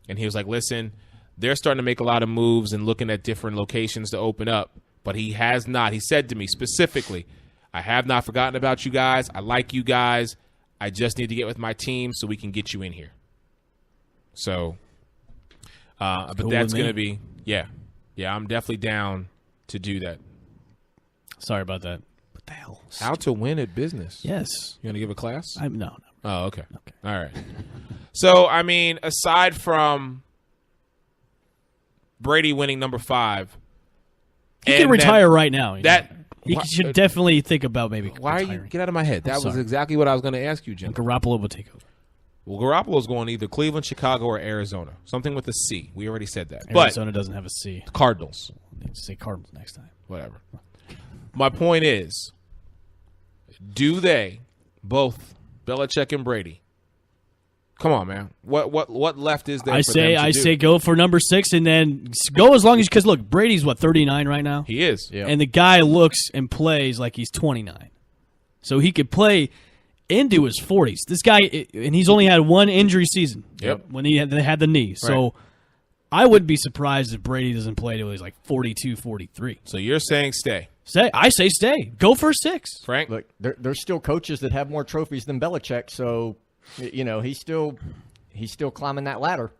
and he was like, listen, they're starting to make a lot of moves and looking at different locations to open up. But he has not. He said to me specifically, I have not forgotten about you guys. I like you guys. I just need to get with my team so we can get you in here. So, but cool that's with me. going to be, yeah, I'm definitely down to do that. Sorry about that. What the hell? How to win at business. Yes. You want to give a class? No. Oh, okay. All right. So, I mean, aside from Brady winning number 5. He can retire right now. He Why- should definitely think about maybe Why are you retiring. get out of my head? That was sorry. exactly what I was going to ask you, Jim. Garoppolo will take over. Well, Garoppolo's going either Cleveland, Chicago, or Arizona. Something with a C. We already said that. Arizona doesn't have a C. But Cardinals. Need to say Cardinals next time. Whatever. My point is, do they, both Belichick and Brady, come on, man. What left is there I for them to do? say go for number 6 and then go as long as, because look, Brady's 39 right now? He is. Yeah. And the guy looks and plays like he's 29. So he could play into his 40s. This guy, and he's only had one injury season. Yep. When they had the knee. So Right. I wouldn't be surprised if Brady doesn't play till he's like 42, 43. So you're saying stay. I say stay. Go for 6. Frank? Look, there's still coaches that have more trophies than Belichick, so he's still climbing that ladder.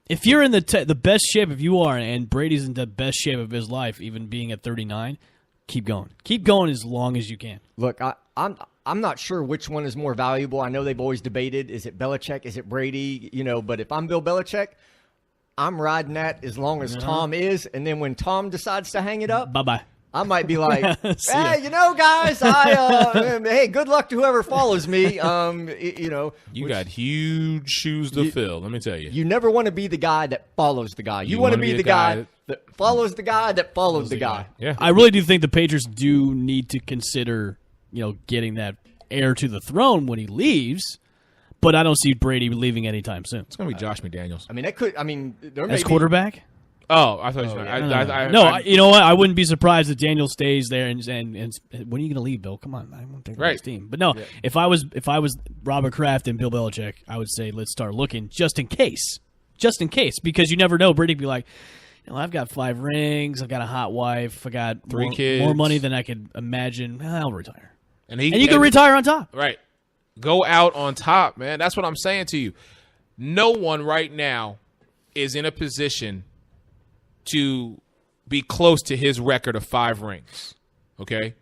If you're in the best shape, if you are, and Brady's in the best shape of his life, even being at 39, keep going. Keep going as long as you can. Look, I'm not sure which one is more valuable. I know they've always debated, is it Belichick, is it Brady? But if I'm Bill Belichick, I'm riding that as long as Tom is, and then when Tom decides to hang it up, Bye-bye. I might be like, See ya. hey, guys, hey, good luck to whoever follows me. You got huge shoes to fill, let me tell you. You never want to be the guy that follows the guy. You want to be the guy that follows the guy that follows the guy. Yeah. I really do think the Patriots do need to consider, getting that heir to the throne when he leaves. But I don't see Brady leaving anytime soon. It's going to be Josh McDaniels. There may As be quarterback? Oh, I thought you meant. You know what? I wouldn't be surprised if Daniel stays there. And when are you going to leave, Bill? Come on, I want to take Right. this team. But no, if I was Robert Kraft and Bill Belichick, I would say let's start looking just in case, because you never know. Brady'd be like, I've got 5 rings, I've got a hot wife, I got 3 kids, more money than I could imagine. I'll retire, and you can retire on top. Right. Go out on top, man. That's what I'm saying to you. No one right now is in a position to be close to his record of 5 rings. Okay?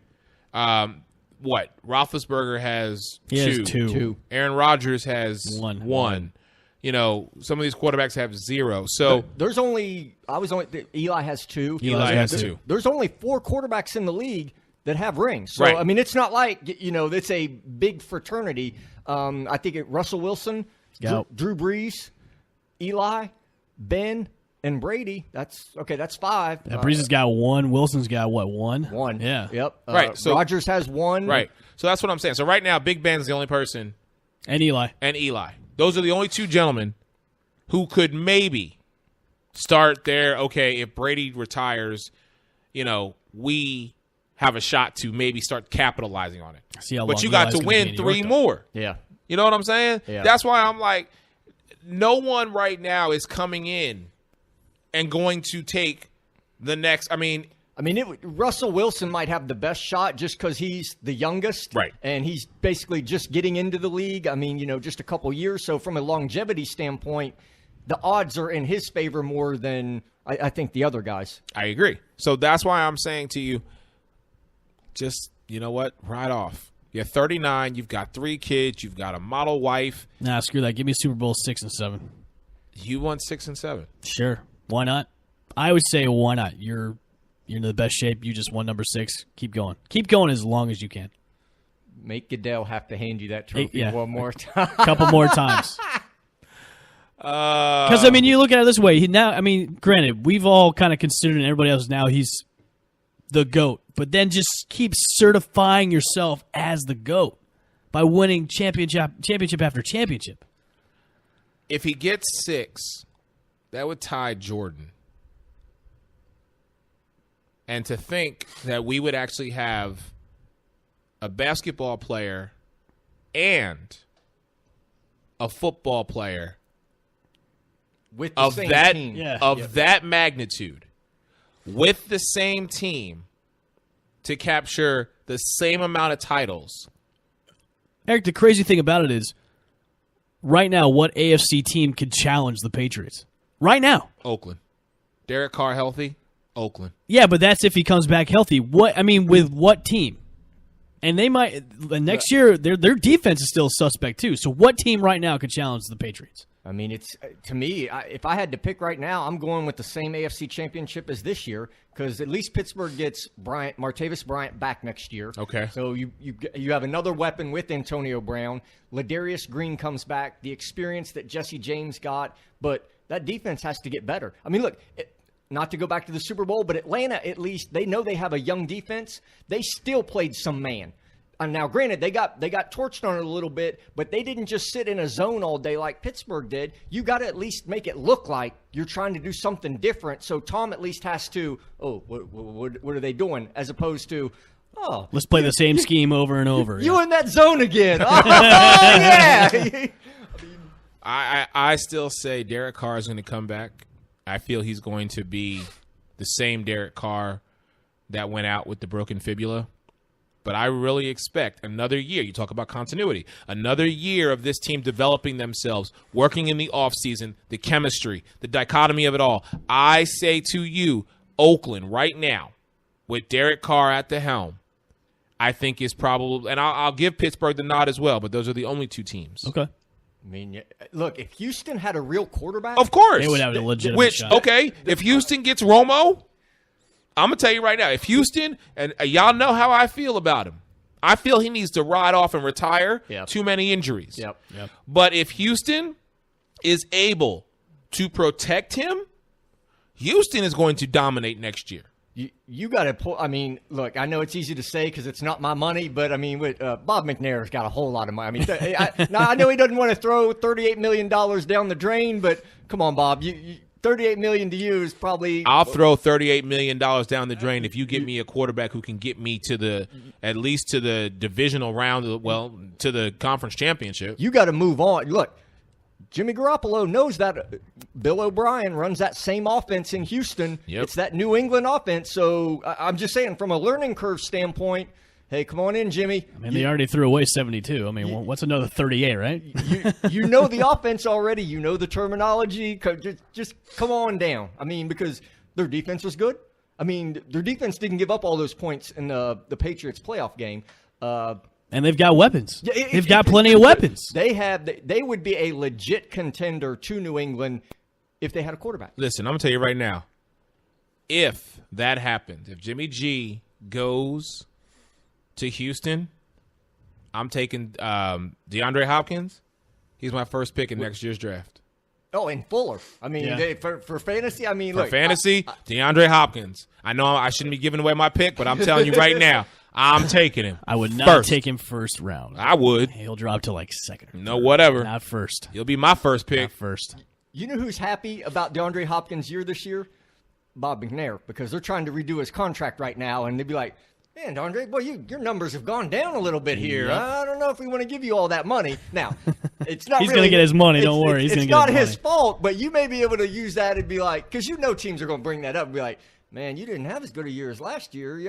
What? Roethlisberger has 2. He has two. Aaron Rodgers has 1. Some of these quarterbacks have 0. So there's Eli has 2. Eli has 2. There's only 4 quarterbacks in the league that have rings. So, Right. I mean, it's not like, it's a big fraternity. I think Russell Wilson, Yep. Drew Brees, Eli, Ben, and Brady. That's 5. Breeze has got 1. Wilson's got what, 1? 1. Yeah. Yep. Right, so- Rodgers has 1. right. So that's what I'm saying. So right now, Big Ben's the only person, And Eli. and Eli. Those are the only 2 gentlemen who could maybe start there. Okay, if Brady retires, we have a shot to maybe start capitalizing on it. See how but long you got Eli's to gonna win be in New 3 York, more. Yeah. You know what I'm saying? Yeah. That's why I'm like, no one right now is coming in and going to take the next. Russell Wilson might have the best shot just because he's the youngest. Right. And he's basically just getting into the league. Just a couple years. So from a longevity standpoint, the odds are in his favor more than I think the other guys. I agree. So that's why I'm saying to you, just, you know what, ride off. You're 39. You've got 3 kids. You've got a model wife. Nah, screw that. Give me Super Bowl 6 and 7. You won 6 and 7. Sure. Why not? I would say why not? You're in the best shape. You just won number 6. Keep going. Keep going as long as you can. Make Goodell have to hand you that trophy one more time. A couple more times. Because, you look at it this way. Granted, we've all kind of considered, and everybody else now, he's the GOAT. But then just keep certifying yourself as the GOAT by winning championship after championship. If he gets 6, that would tie Jordan. And to think that we would actually have a basketball player and a football player with the same team. That magnitude with the same team to capture the same amount of titles. Eric, the crazy thing about it is, right now, what AFC team could challenge the Patriots? Right now. Oakland. Derek Carr healthy? Oakland. Yeah, but that's if he comes back healthy. With what team? And they might next year. Their defense is still suspect too. So what team right now could challenge the Patriots? It's to me. If I had to pick right now, I'm going with the same AFC Championship as this year because at least Pittsburgh gets Martavis Bryant back next year. Okay. So you have another weapon with Antonio Brown. Ladarius Green comes back. The experience that Jesse James got, but that defense has to get better. Look. Not to go back to the Super Bowl, but Atlanta, at least, they know they have a young defense. They still played some man. Now, granted, they got torched on it a little bit, but they didn't just sit in a zone all day like Pittsburgh did. You got to at least make it look like you're trying to do something different. So Tom at least has to, what are they doing? As opposed to, let's play the same scheme over and over. You in that zone again. Yeah. I still say Derek Carr is going to come back. I feel he's going to be the same Derek Carr that went out with the broken fibula. But I really expect another year. You talk about continuity. Another year of this team developing themselves, working in the offseason, the chemistry, the dichotomy of it all. I say to you, Oakland right now, with Derek Carr at the helm, I think is probably – and I'll give Pittsburgh the nod as well, but those are the only 2 teams. Okay. Look, if Houston had a real quarterback, of course, they would have a legitimate shot. Okay, if Houston gets Romo, I'm gonna tell you right now, if Houston, and y'all know how I feel about him, I feel he needs to ride off and retire. Yep. Too many injuries. Yep. But if Houston is able to protect him, Houston is going to dominate next year. You got to pull. Look, I know it's easy to say because it's not my money, but with Bob McNair's got a whole lot of money. I know he doesn't want to throw $38 million down the drain, but come on, Bob. $38 million to you is probably. I'll throw $38 million down the drain if you get me a quarterback who can get me to at least to the divisional round. To the conference championship. You got to move on. Look. Jimmy Garoppolo knows that Bill O'Brien runs that same offense in Houston. Yep. It's that New England offense. So I'm just saying, from a learning curve standpoint, hey, come on in, Jimmy. They already threw away 72. What's another 38, right? You know the offense already. You know the terminology. Just come on down. Because their defense was good. Their defense didn't give up all those points in the Patriots playoff game. And they've got weapons. They've got plenty of weapons. They would be a legit contender to New England if they had a quarterback. Listen, I'm going to tell you right now, if that happens, if Jimmy G goes to Houston, I'm taking DeAndre Hopkins. He's my first pick in next year's draft. Oh, and Fuller. For fantasy, for fantasy, DeAndre Hopkins. I know I shouldn't be giving away my pick, but I'm telling you right now, I'm taking him. I would not take him first round. I would. He'll drop to second. No, whatever. Not first. He'll be my first pick. Not first. You know who's happy about DeAndre Hopkins' year this year? Bob McNair because they're trying to redo his contract right now, and they'd be like, man, Andre, well, your numbers have gone down a little bit here. Yep. I don't know if we want to give you all that money. Now, it's not He's really, going to get his money. Don't worry. He's going to get his money. It's not his fault, but you may be able to use that and be like, because teams are going to bring that up and be like, man, you didn't have as good a year as last year.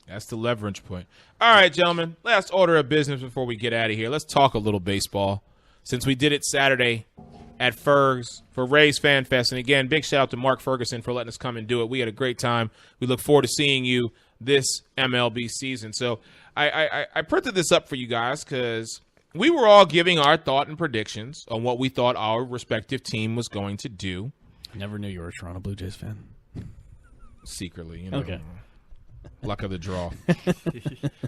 That's the leverage point. All right, gentlemen, last order of business before we get out of here. Let's talk a little baseball since we did it Saturday at Fergs for Rays Fan Fest. And again, big shout out to Mark Ferguson for letting us come and do it. We had a great time. We look forward to seeing you this MLB season. So I printed this up for you guys because we were all giving our thought and predictions on what we thought our respective team was going to do. I never knew you were a Toronto Blue Jays fan. Secretly, Okay. Luck of the draw.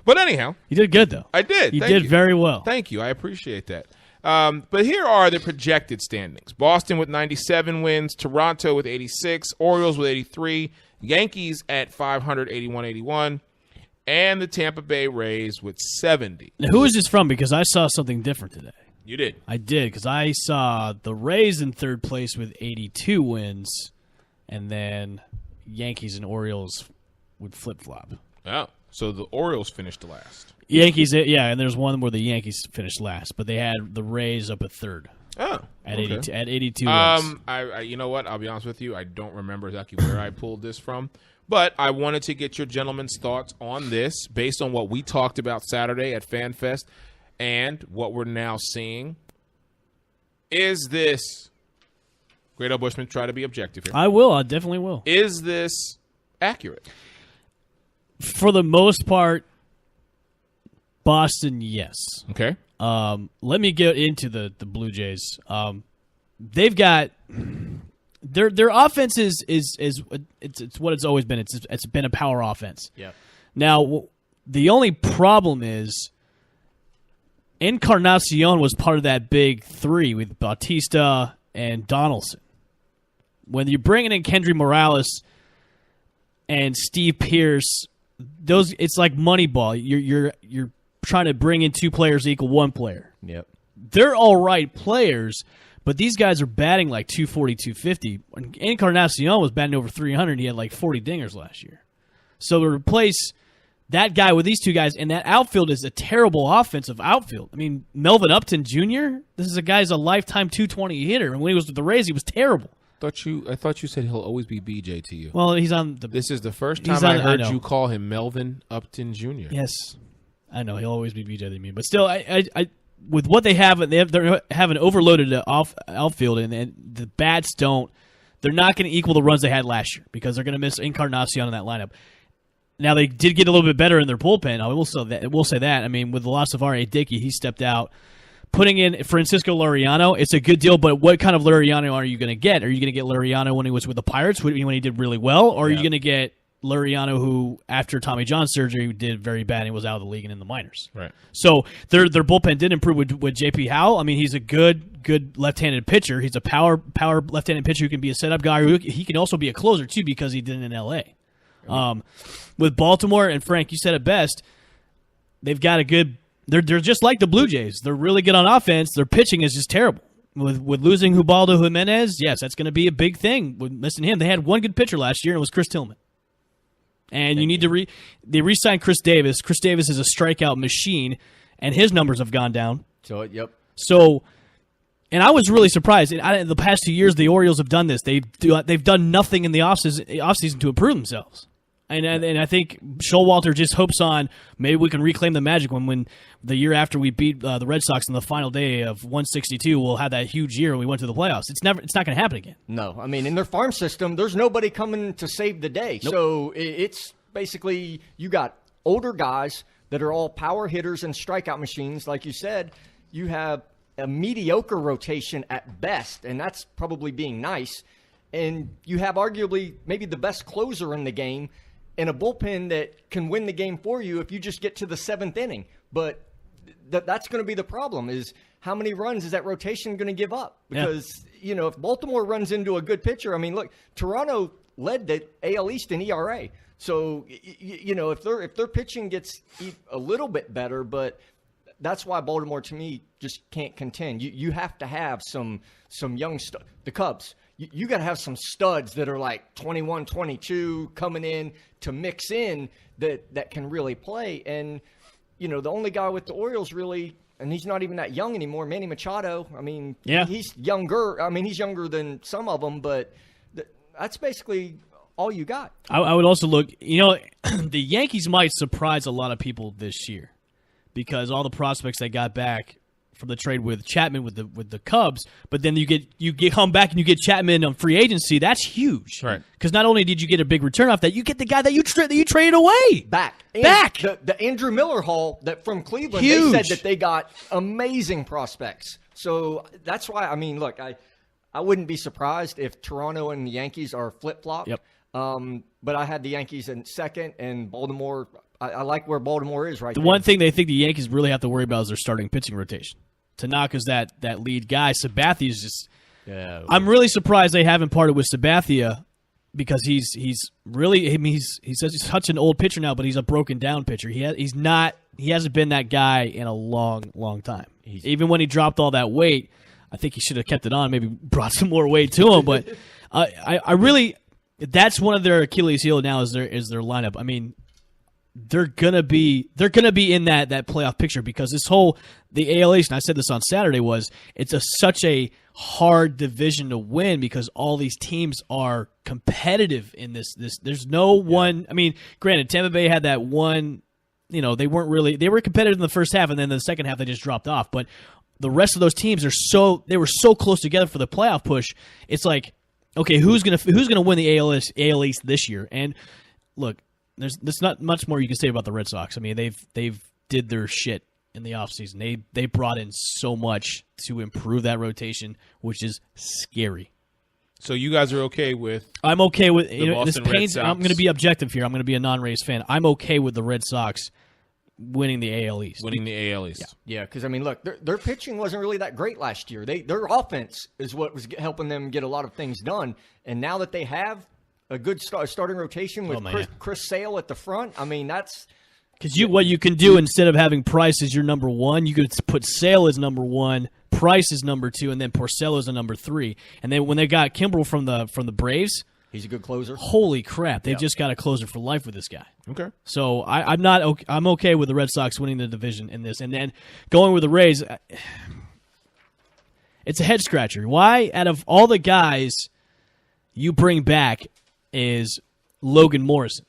But anyhow. You did good, though. I did. You did very well. Thank you. I appreciate that. But here are the projected standings. Boston with 97 wins, Toronto with 86, Orioles with 83, Yankees at 500, 81, and the Tampa Bay Rays with 70. Now, who is this from? Because I saw something different today. You did? I did, because I saw the Rays in third place with 82 wins, and then Yankees and Orioles would flip-flop. Oh, so the Orioles finished last. Yankees, yeah, and there's one where the Yankees finished last, but they had the Rays up at third. Oh, at okay. 82 wins. I you know what? I'll be honest with you. I don't remember exactly where I pulled this from, but I wanted to get your gentlemen's thoughts on this based on what we talked about Saturday at FanFest and what we're now seeing. Is this Great Old Bushman? Try to be objective here. I will. I definitely will. Is this accurate? For the most part, Boston, yes. Okay. Let me get into the Blue Jays. They've got their offense is it's what it's always been. It's been a power offense. Yeah. Now the only problem is Encarnacion was part of that big three with Bautista and Donaldson. When you're bringing in Kendry Morales and Steve Pearce, it's like Moneyball. You're trying to bring in two players equal one player. Yep. They're all right players, but these guys are batting like 240, 250. When Encarnacion was batting over 300, he had like 40 dingers last year. So to replace that guy with these two guys, and that outfield is a terrible offensive outfield. I mean, Melvin Upton Jr., this is a guy's a lifetime 220 hitter, and when he was with the Rays, he was terrible. I thought you said he'll always be BJ to you. Well, he's on the. This is the first time I heard you call him Melvin Upton Jr. Yes, I know he'll always be BJ to me, but still, I with what they have an overloaded outfield, and the bats don't. They're not going to equal the runs they had last year because they're going to miss Encarnacion in that lineup. Now they did get a little bit better in their bullpen. I will say that. I mean, with the loss of R.A. Dickey, he stepped out. Putting in Francisco Liriano, it's a good deal, but what kind of Liriano are you going to get? Are you going to get Liriano when he was with the Pirates, when he did really well, or are you going to get Liriano who, after Tommy John surgery, did very bad and was out of the league and in the minors? Right. So their bullpen did improve with J.P. Howell. I mean, he's a good left-handed pitcher. He's a power left-handed pitcher who can be a setup guy. He can also be a closer, too, because he did it in L.A. With Baltimore, and Frank, you said it best, they've got a good – they're just like the Blue Jays. They're really good on offense. Their pitching is just terrible. With losing Ubaldo Jimenez, yes, that's going to be a big thing with missing him. They had one good pitcher last year, and it was Chris Tillman. And you need to they re-signed Chris Davis. Chris Davis is a strikeout machine, and his numbers have gone down. So, and I was really surprised. In the past 2 years, the Orioles have done this. They've done nothing in the offseason to improve themselves. And I think Showalter just hopes on maybe we can reclaim the magic when the year after we beat the Red Sox on the final day of 162, we'll have that huge year and we went to the playoffs. It's not going to happen again. No, I mean in their farm system, there's nobody coming to save the day. Nope. So it's basically you got older guys that are all power hitters and strikeout machines, like you said. You have a mediocre rotation at best, and that's probably being nice. And you have arguably maybe the best closer in the game. And a bullpen that can win the game for you if you just get to the seventh inning. But that's going to be the problem is how many runs is that rotation going to give up? Because, if Baltimore runs into a good pitcher, I mean, look, Toronto led the AL East in ERA. So, if their pitching gets a little bit better, but that's why Baltimore, to me, just can't contend. You have to have some young stuff. The Cubs. you got to have some studs that are like 21, 22 coming in to mix in that can really play. And, the only guy with the Orioles really, and he's not even that young anymore, Manny Machado. I mean, he's younger. I mean, he's younger than some of them, but that's basically all you got. I would also look, the Yankees might surprise a lot of people this year because all the prospects they got back from the trade with Chapman with the Cubs, but then you come back and you get Chapman on free agency. That's huge, right? Because not only did you get a big return off that, you get the guy that you traded away back. The Andrew Miller haul that from Cleveland. Huge. They said that they got amazing prospects. So that's why. I mean, look, I wouldn't be surprised if Toronto and the Yankees are flip flop. Yep. But I had the Yankees in second, and Baltimore. I like where Baltimore is right now. The one thing they think the Yankees really have to worry about is their starting pitching rotation. Tanaka's that lead guy. Sabathia's just. Yeah. I'm really surprised they haven't parted with Sabathia because he's really. I mean, he's such an old pitcher now, but he's a broken down pitcher. He hasn't been that guy in a long time. Even when he dropped all that weight, I think he should have kept it on. Maybe brought some more weight to him. But I really, that's one of their Achilles heel now is their lineup. I mean. They're gonna be in that playoff picture because the AL East, and I said this on Saturday, it's such a hard division to win because all these teams are competitive in this. There's no one. I mean, granted, Tampa Bay had that one. They were competitive in the first half, and then in the second half they just dropped off. But the rest of those teams they were so close together for the playoff push. It's like, okay, who's gonna win the AL East this year? And look. There's not much more you can say about the Red Sox. I mean, they've did their shit in the offseason. They brought in so much to improve that rotation, which is scary. So you guys are okay with? I'm okay with this pains. I'm going to be objective here. I'm going to be a non-Rays fan. I'm okay with the Red Sox winning the AL East. Yeah, because I mean, look, their pitching wasn't really that great last year. Their offense is what was helping them get a lot of things done, and now that they have a good starting rotation with Chris Sale at the front. I mean, that's because what you can do instead of having Price as your number one, you could put Sale as number one, Price as number two, and then Porcello as a number three. And then when they got Kimbrel from the Braves, he's a good closer. Holy crap! They've just got a closer for life with this guy. Okay. So I'm okay with the Red Sox winning the division in this, and then going with the Rays. It's a head scratcher. Why, out of all the guys you bring back, is Logan Morrison.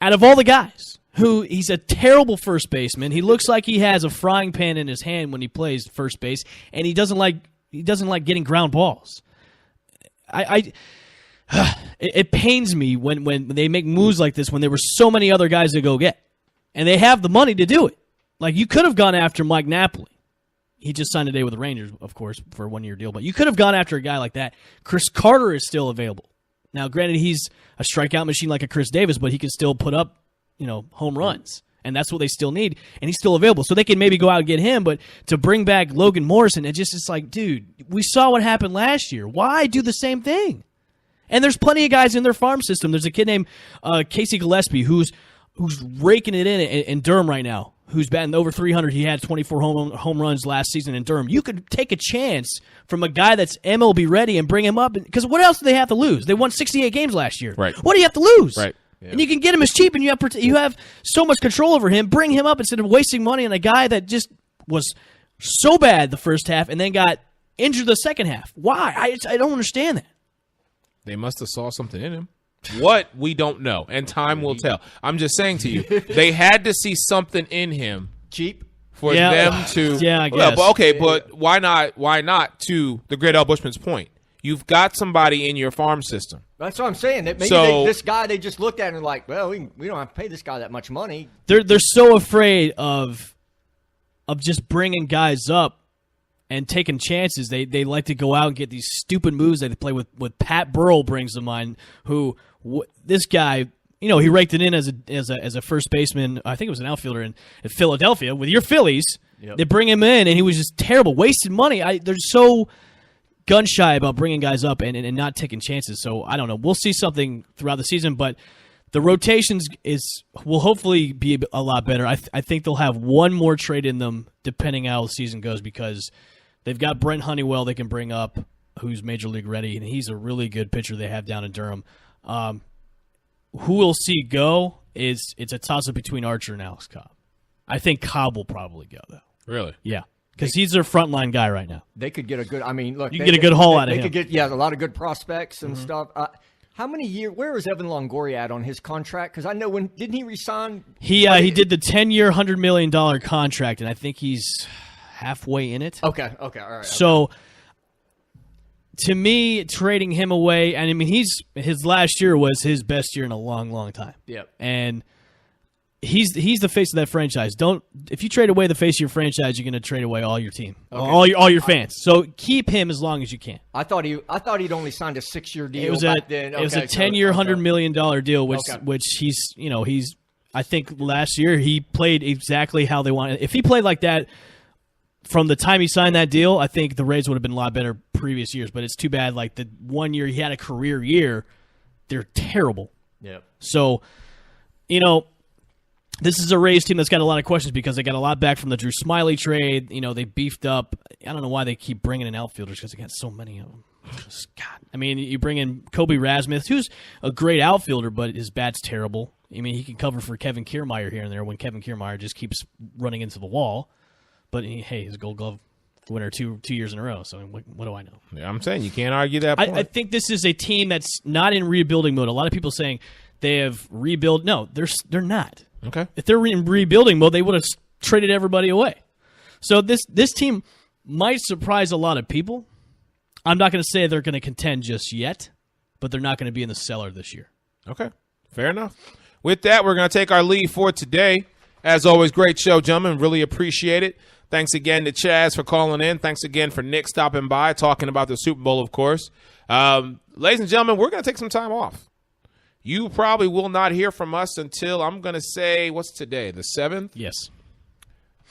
Out of all the guys, he's a terrible first baseman. He looks like he has a frying pan in his hand when he plays first base, and he doesn't like getting ground balls. It pains me when they make moves like this when there were so many other guys to go get, and they have the money to do it. Like you could have gone after Mike Napoli. He just signed today with the Rangers, of course, for a 1-year deal. But you could have gone after a guy like that. Chris Carter is still available. Now, granted, he's a strikeout machine like a Chris Davis, but he can still put up, home runs. And that's what they still need. And he's still available. So they can maybe go out and get him. But to bring back Logan Morrison, it's like, dude, we saw what happened last year. Why do the same thing? And there's plenty of guys in their farm system. There's a kid named Casey Gillespie who's raking it in Durham right now, who's batting over 300. He had 24 home runs last season in Durham. You could take a chance from a guy that's MLB ready and bring him up. Because what else do they have to lose? They won 68 games last year. Right. What do you have to lose? Right. Yeah. And you can get him as cheap, and you have so much control over him. Bring him up instead of wasting money on a guy that just was so bad the first half and then got injured the second half. Why? I don't understand that. They must have saw something in him. What, we don't know, and time will tell. I'm just saying to you, they had to see something in him. Cheap. For them to. Yeah, I guess. But why not? Why not? To the great Al Bushman's point, you've got somebody in your farm system. That's what I'm saying. That maybe this guy they just looked at and like, well, we don't have to pay this guy that much money. They're so afraid of just bringing guys up and taking chances. They like to go out and get these stupid moves that they play with Pat Burrell brings to mind. This guy, he raked it in as a first baseman. I think it was an outfielder in Philadelphia with your Phillies. Yep. They bring him in, and he was just terrible, wasted money. They're so gun shy about bringing guys up and not taking chances. So I don't know. We'll see something throughout the season, but the rotations will hopefully be a lot better. I think they'll have one more trade in them depending how the season goes because they've got Brent Honeywell they can bring up. who's major league ready, and he's a really good pitcher they have down in Durham. Who we'll see go it's a toss-up between Archer and Alex Cobb. I think Cobb will probably go, though. Really? Yeah, because he's their frontline guy right now. They could get a good. I mean, look, you can get a good haul out of him. They could get a lot of good prospects and stuff. How many years? Where is Evan Longoria at on his contract? Because I know didn't he resign? He did the 10-year, $100 million contract, and I think he's halfway in it. Okay, all right. So, to me, trading him away, and I mean, his last year was his best year in a long, long time. Yep. And he's the face of that franchise. If you trade away the face of your franchise, you're going to trade away all your team, all your fans. So keep him as long as you can. I thought he'd only signed a 6-year deal. It was back then. It was a 10-year, $100 million deal, which he's. I think last year he played exactly how they wanted. If he played like that from the time he signed that deal, I think the Rays would have been a lot better previous years. But it's too bad. Like the 1 year he had a career year, they're terrible. Yep. So, this is a Rays team that's got a lot of questions because they got a lot back from the Drew Smyly trade. They beefed up. I don't know why they keep bringing in outfielders because they got so many of them. God. I mean, you bring in Kobe Rasmuth, who's a great outfielder, but his bat's terrible. I mean, he can cover for Kevin Kiermaier here and there when Kevin Kiermaier just keeps running into the wall. But, hey, he's a Gold Glove winner two years in a row, so what do I know? Yeah, I'm saying you can't argue that point. I think this is a team that's not in rebuilding mode. A lot of people saying they have rebuild. No, they're not. Okay. If they're in rebuilding mode, they would have traded everybody away. So this team might surprise a lot of people. I'm not going to say they're going to contend just yet, but they're not going to be in the cellar this year. Okay. Fair enough. With that, we're going to take our leave for today. As always, great show, gentlemen. Really appreciate it. Thanks again to Chaz for calling in. Thanks again for Nick stopping by, talking about the Super Bowl, of course. Ladies and gentlemen, we're going to take some time off. You probably will not hear from us until, I'm going to say, what's today, the 7th? Yes.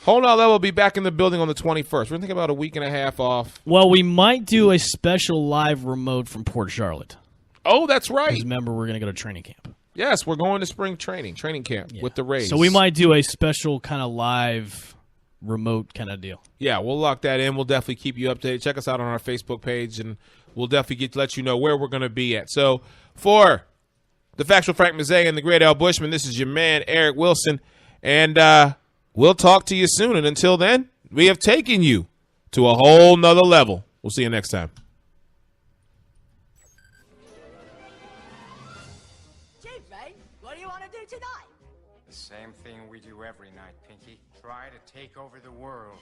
Whole Nother Level will be back in the building on the 21st. We're going to take about a week and a half off. Well, we might do a special live remote from Port Charlotte. Oh, that's right. Because remember, we're going to go to training camp. Yes, we're going to training camp with the Rays. So we might do a special kind of live remote kind of deal. Yeah, we'll lock that in. We'll definitely keep you updated. Check us out on our Facebook page, and we'll definitely let you know where we're going to be at. So for the Factual Frank Mazzei and the Great Al Bushman, this is your man, Eric Wilson, and we'll talk to you soon. And until then, we have taken you to a whole nother level. We'll see you next time. What do you want to do tonight? The same thing we do every night, Pinky. Try to take over the world.